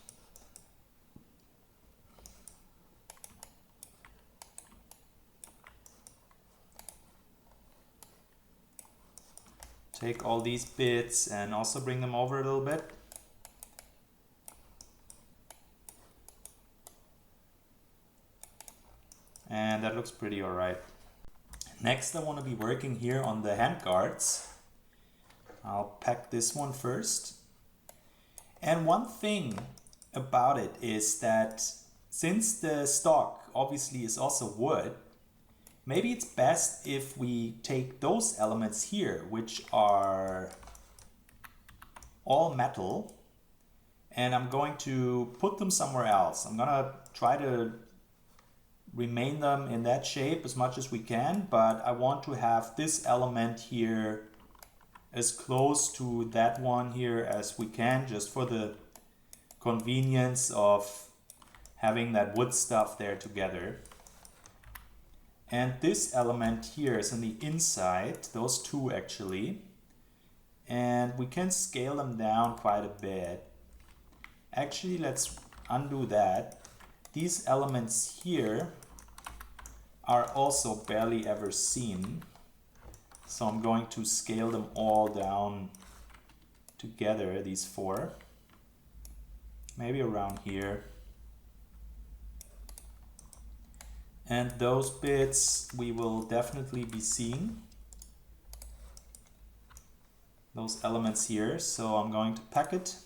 Take all these bits and also bring them over a little bit. And that looks pretty alright. Next, I want to be working here on the hand guards. I'll pack this one first. And one thing about it is that since the stock obviously is also wood, maybe it's best if we take those elements here, which are all metal, and I'm going to put them somewhere else. I'm gonna try to remain them in that shape as much as we can, but I want to have this element here as close to that one here as we can, just for the convenience of having that wood stuff there together. And this element here is on the inside, those two actually, and we can scale them down quite a bit. Actually, let's undo that. These elements here are also barely ever seen, so I'm going to scale them all down together, these four, maybe around here. And those bits we will definitely be seeing, those elements here, so I'm going to pack it.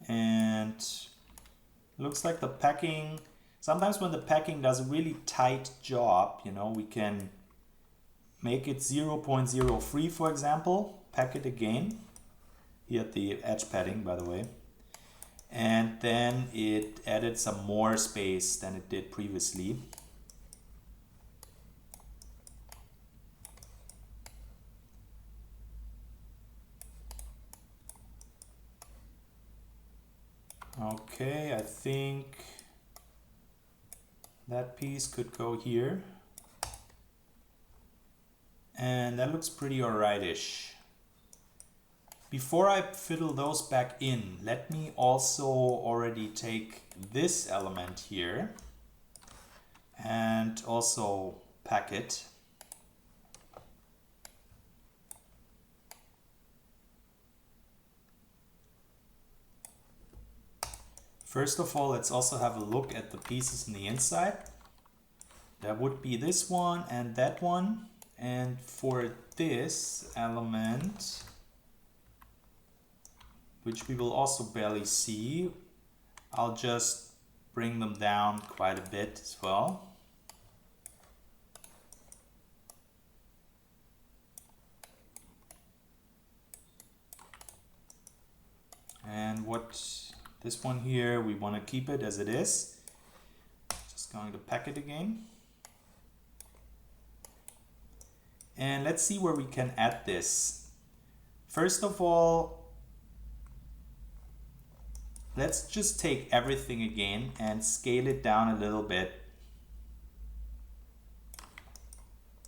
And looks like the packing, sometimes when the packing does a really tight job, you know, we can make it 0.03, for example, pack it again, here at the edge padding, by the way, and then it added some more space than it did previously. Okay, I think that piece could go here. And that looks pretty alright-ish. Before I fiddle those back in, let me also already take this element here and also pack it. First of all, let's also have a look at the pieces on the inside. That would be this one and that one. And for this element, which we will also barely see, I'll just bring them down quite a bit as well. And this one here, we want to keep it as it is. Just going to pack it again. And let's see where we can add this. First of all, let's just take everything again and scale it down a little bit.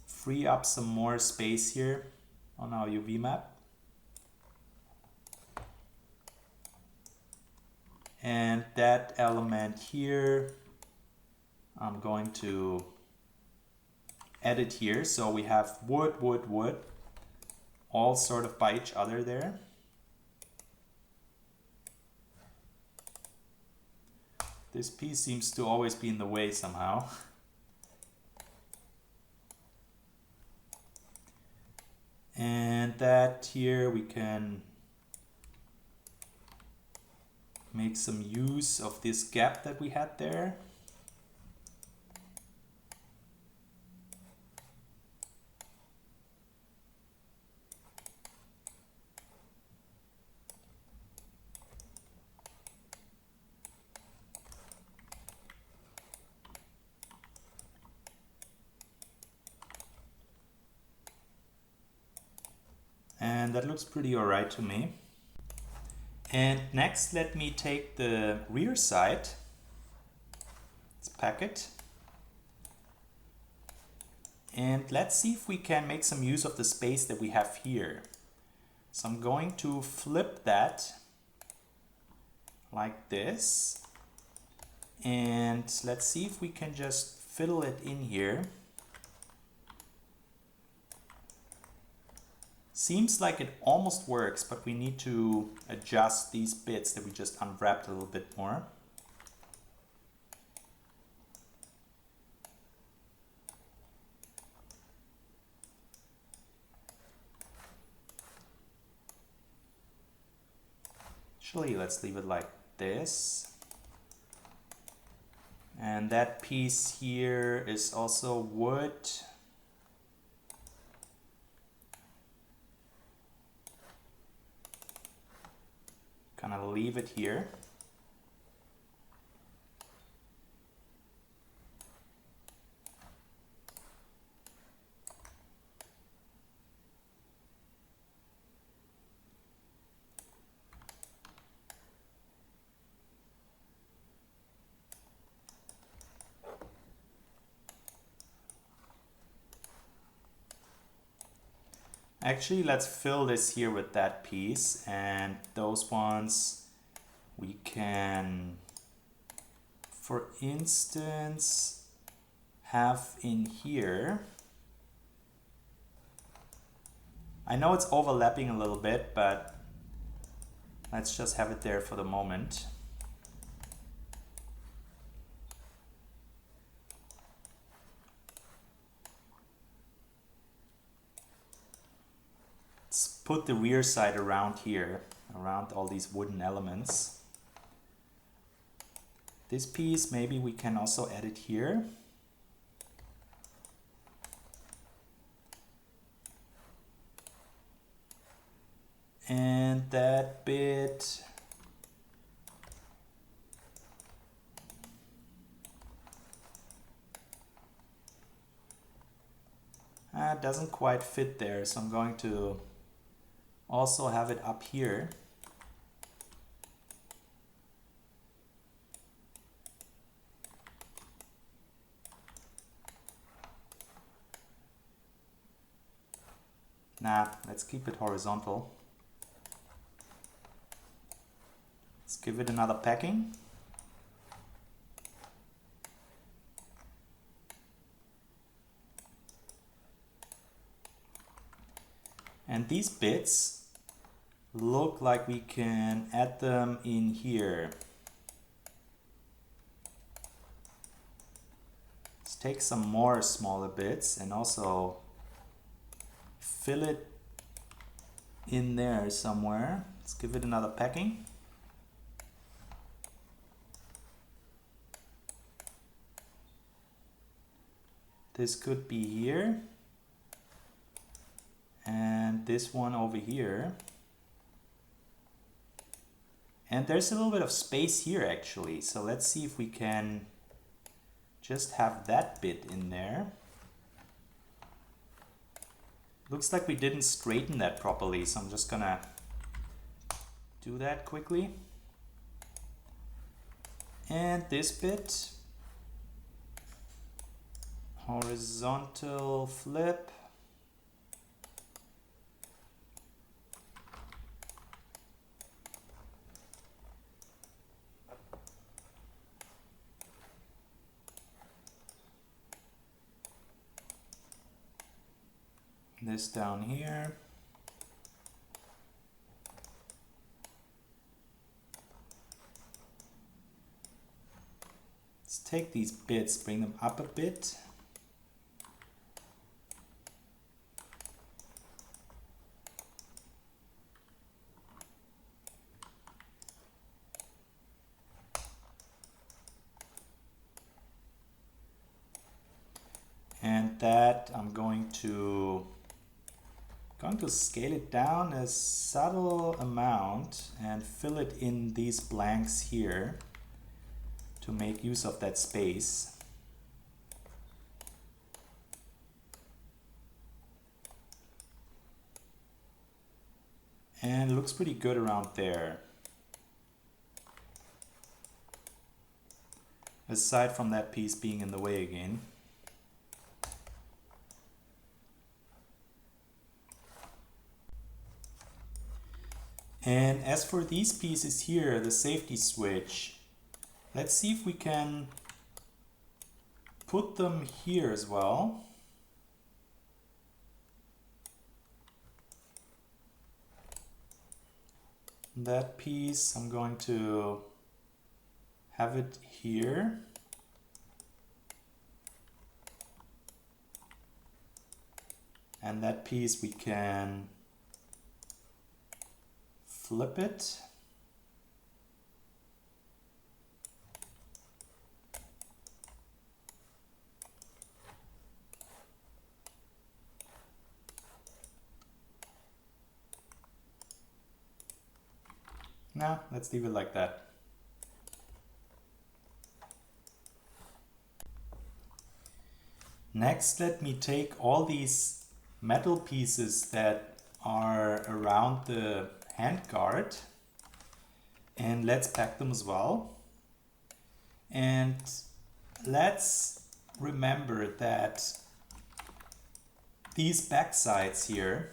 Free up some more space here on our UV map. And that element here, I'm going to edit here. So we have wood, wood, wood, all sort of by each other there. This piece seems to always be in the way somehow. And that here we can make some use of this gap that we had there. And that looks pretty alright to me. And next, let me take the rear side. Let's pack it. And let's see if we can make some use of the space that we have here. So I'm going to flip that like this. And let's see if we can just fiddle it in here. Seems like it almost works, but we need to adjust these bits that we just unwrapped a little bit more. Actually, let's leave it like this. And that piece here is also wood. Gonna leave it here. Actually, let's fill this here with that piece, and those ones we can, for instance, have in here. I know it's overlapping a little bit, but let's just have it there for the moment. Put the rear side around here, around all these wooden elements. This piece, maybe we can also add it here. And that bit, doesn't quite fit there, so I'm going to also have it up here. Nah, let's keep it horizontal. Let's give it another packing. And these bits look like we can add them in here. Let's take some more smaller bits and also fill it in there somewhere. Let's give it another packing. This could be here. And this one over here. And there's a little bit of space here actually, so let's see if we can just have that bit in there. Looks like we didn't straighten that properly, so I'm just gonna do that quickly. And this bit, horizontal flip. This down here. Let's take these bits, bring them up a bit. that I'm going to scale it down a subtle amount and fill it in these blanks here to make use of that space. And it looks pretty good around there. Aside from that piece being in the way again. And as for these pieces here, the safety switch, let's see if we can put them here as well. That piece, I'm going to have it here. And that piece we can flip it. No, let's leave it like that. Next, let me take all these metal pieces that are around the handguard and let's pack them as well. And let's remember that these back sides here,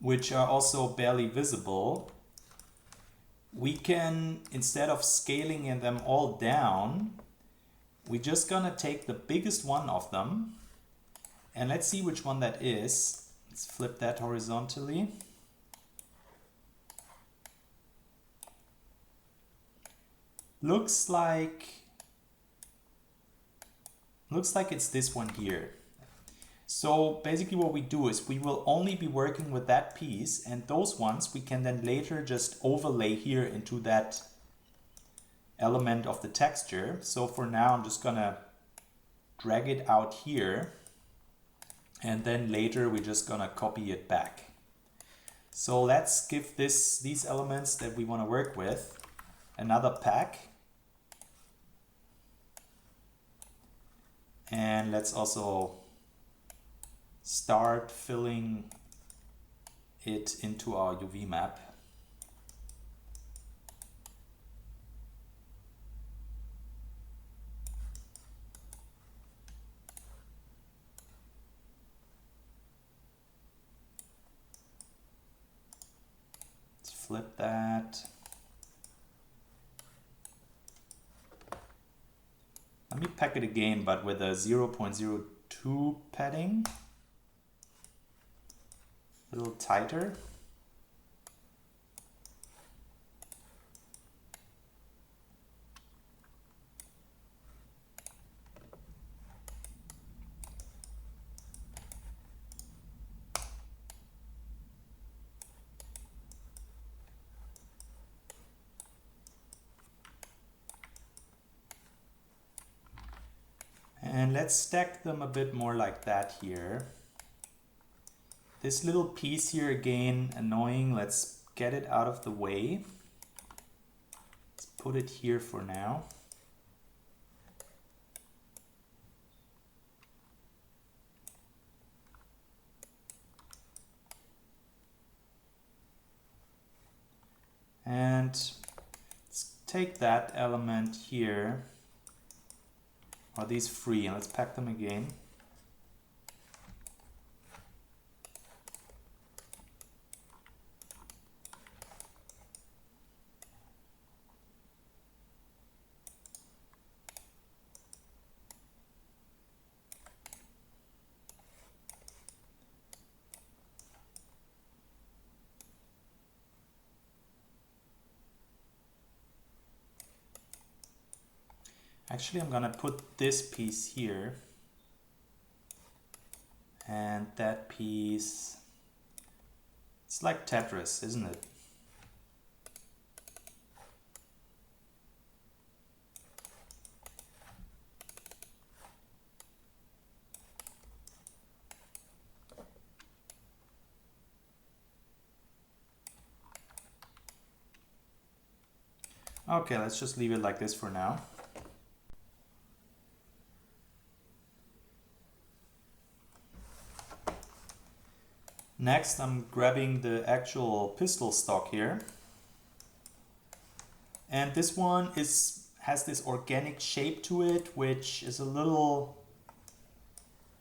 which are also barely visible, we can, instead of scaling them all down, we're just gonna take the biggest one of them and let's see which one that is. Let's flip that horizontally. Looks like it's this one here. So basically what we do is we will only be working with that piece, and those ones we can then later just overlay here into that element of the texture. So for now I'm just gonna drag it out here, and then later we're just gonna copy it back. So let's give these elements that we want to work with another pack. And let's also start filling it into our UV map. Let's flip that. Let me pack it again, but with a 0.02 padding. A little tighter. And let's stack them a bit more like that here. This little piece here again, annoying. Let's get it out of the way. Let's put it here for now. And let's take that element here. Are these free? And let's pack them again. Actually, I'm gonna put this piece here and that piece. It's like Tetris, isn't it? Okay, let's just leave it like this for now. Next, I'm grabbing the actual pistol stock here. And this one has this organic shape to it, which is a little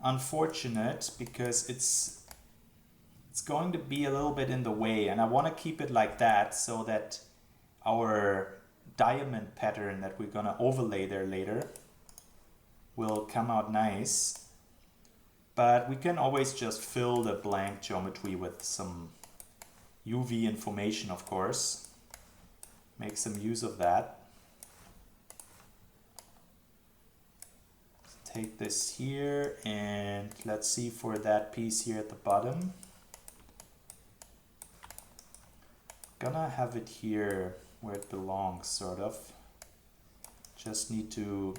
unfortunate because it's going to be a little bit in the way, and I want to keep it like that so that our diamond pattern that we're going to overlay there later will come out nice. But we can always just fill the blank geometry with some UV information, of course. Make some use of that. Take this here and let's see for that piece here at the bottom. Gonna have it here where it belongs, sort of. Just need to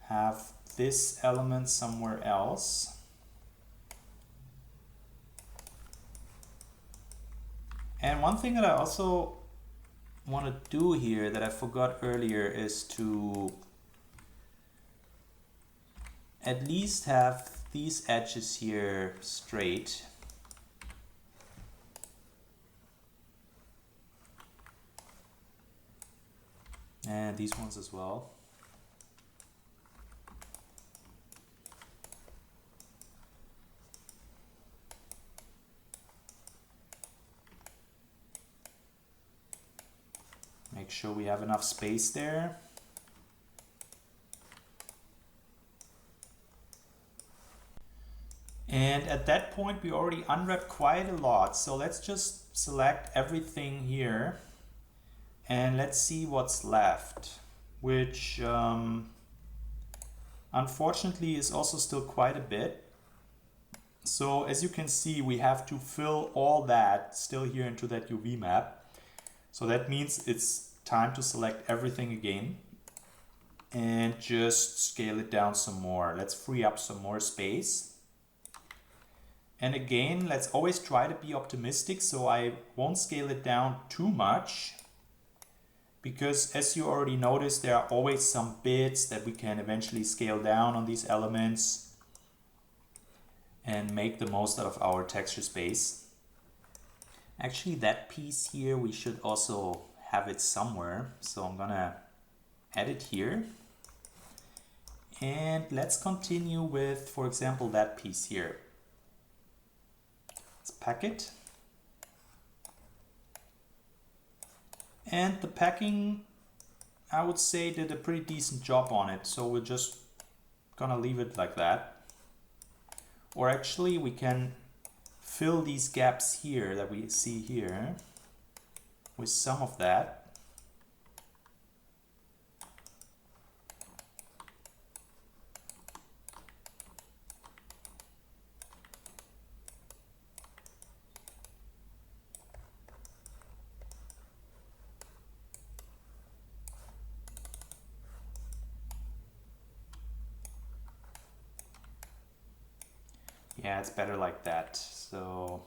have this element somewhere else. And one thing that I also want to do here that I forgot earlier is to at least have these edges here straight. And these ones as well. Make sure we have enough space there. And at that point we already unwrapped quite a lot, so let's just select everything here and let's see what's left, which unfortunately is also still quite a bit. So as you can see, we have to fill all that still here into that UV map. So that means it's time to select everything again and just scale it down some more. Let's free up some more space. And again, let's always try to be optimistic, so I won't scale it down too much, because as you already noticed, there are always some bits that we can eventually scale down on these elements and make the most out of our texture space. Actually, that piece here, we should also have it somewhere. So I'm gonna add it here. And let's continue with, for example, that piece here. Let's pack it. And the packing, I would say, did a pretty decent job on it. So we're just gonna leave it like that. Or actually, we can fill these gaps here that we see here with some of that. Yeah, it's better like that. So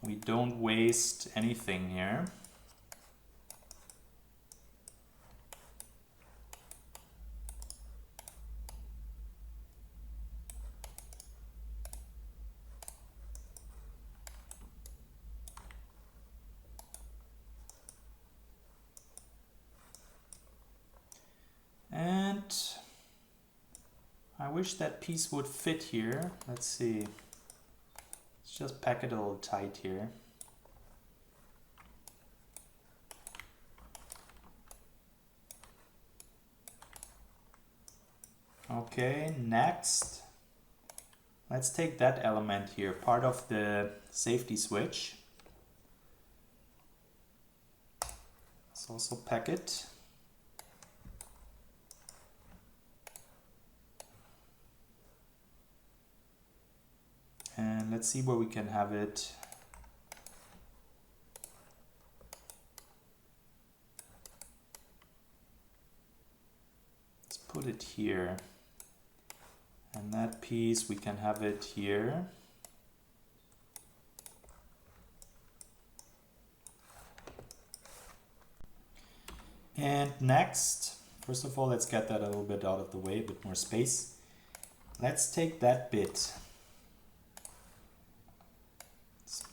we don't waste anything here. And I wish that piece would fit here. Let's see. Let's just pack it a little tight here. Okay, next, let's take that element here, part of the safety switch. Let's also pack it. And let's see where we can have it. Let's put it here. And that piece, we can have it here. And next, first of all, let's get that a little bit out of the way, a bit more space. Let's take that bit, let's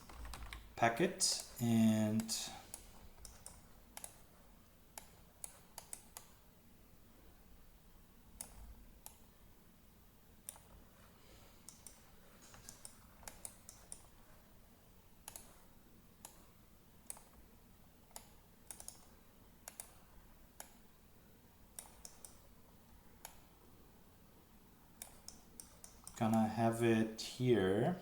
pack it, and gonna have it here.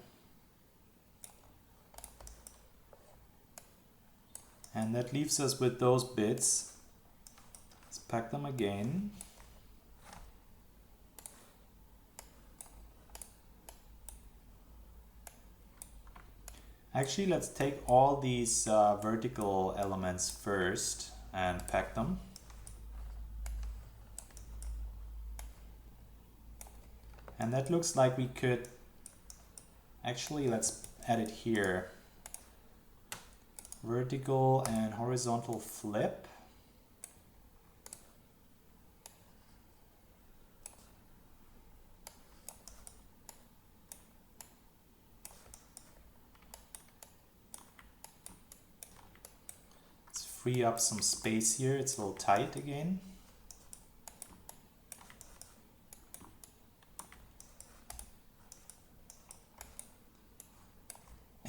And that leaves us with those bits. Let's pack them again. Actually, let's take all these vertical elements first and pack them. And that looks like we could, actually let's add it here. Vertical and horizontal flip. Let's free up some space here, it's a little tight again.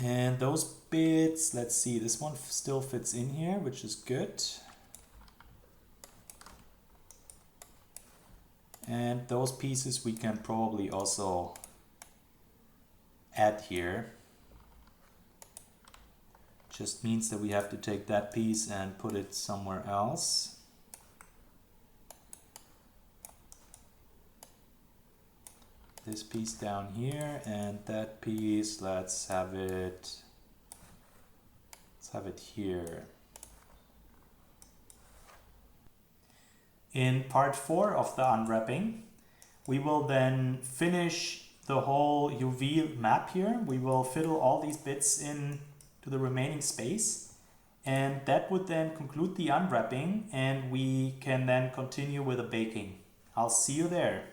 And those bits, let's see, this one still fits in here, which is good. And those pieces we can probably also add here. Just means that we have to take that piece and put it somewhere else. This piece down here, and that piece, let's have it here. In part 4 of the unwrapping, we will then finish the whole UV map here. We will fiddle all these bits in to the remaining space, and that would then conclude the unwrapping, and we can then continue with the baking. I'll see you there.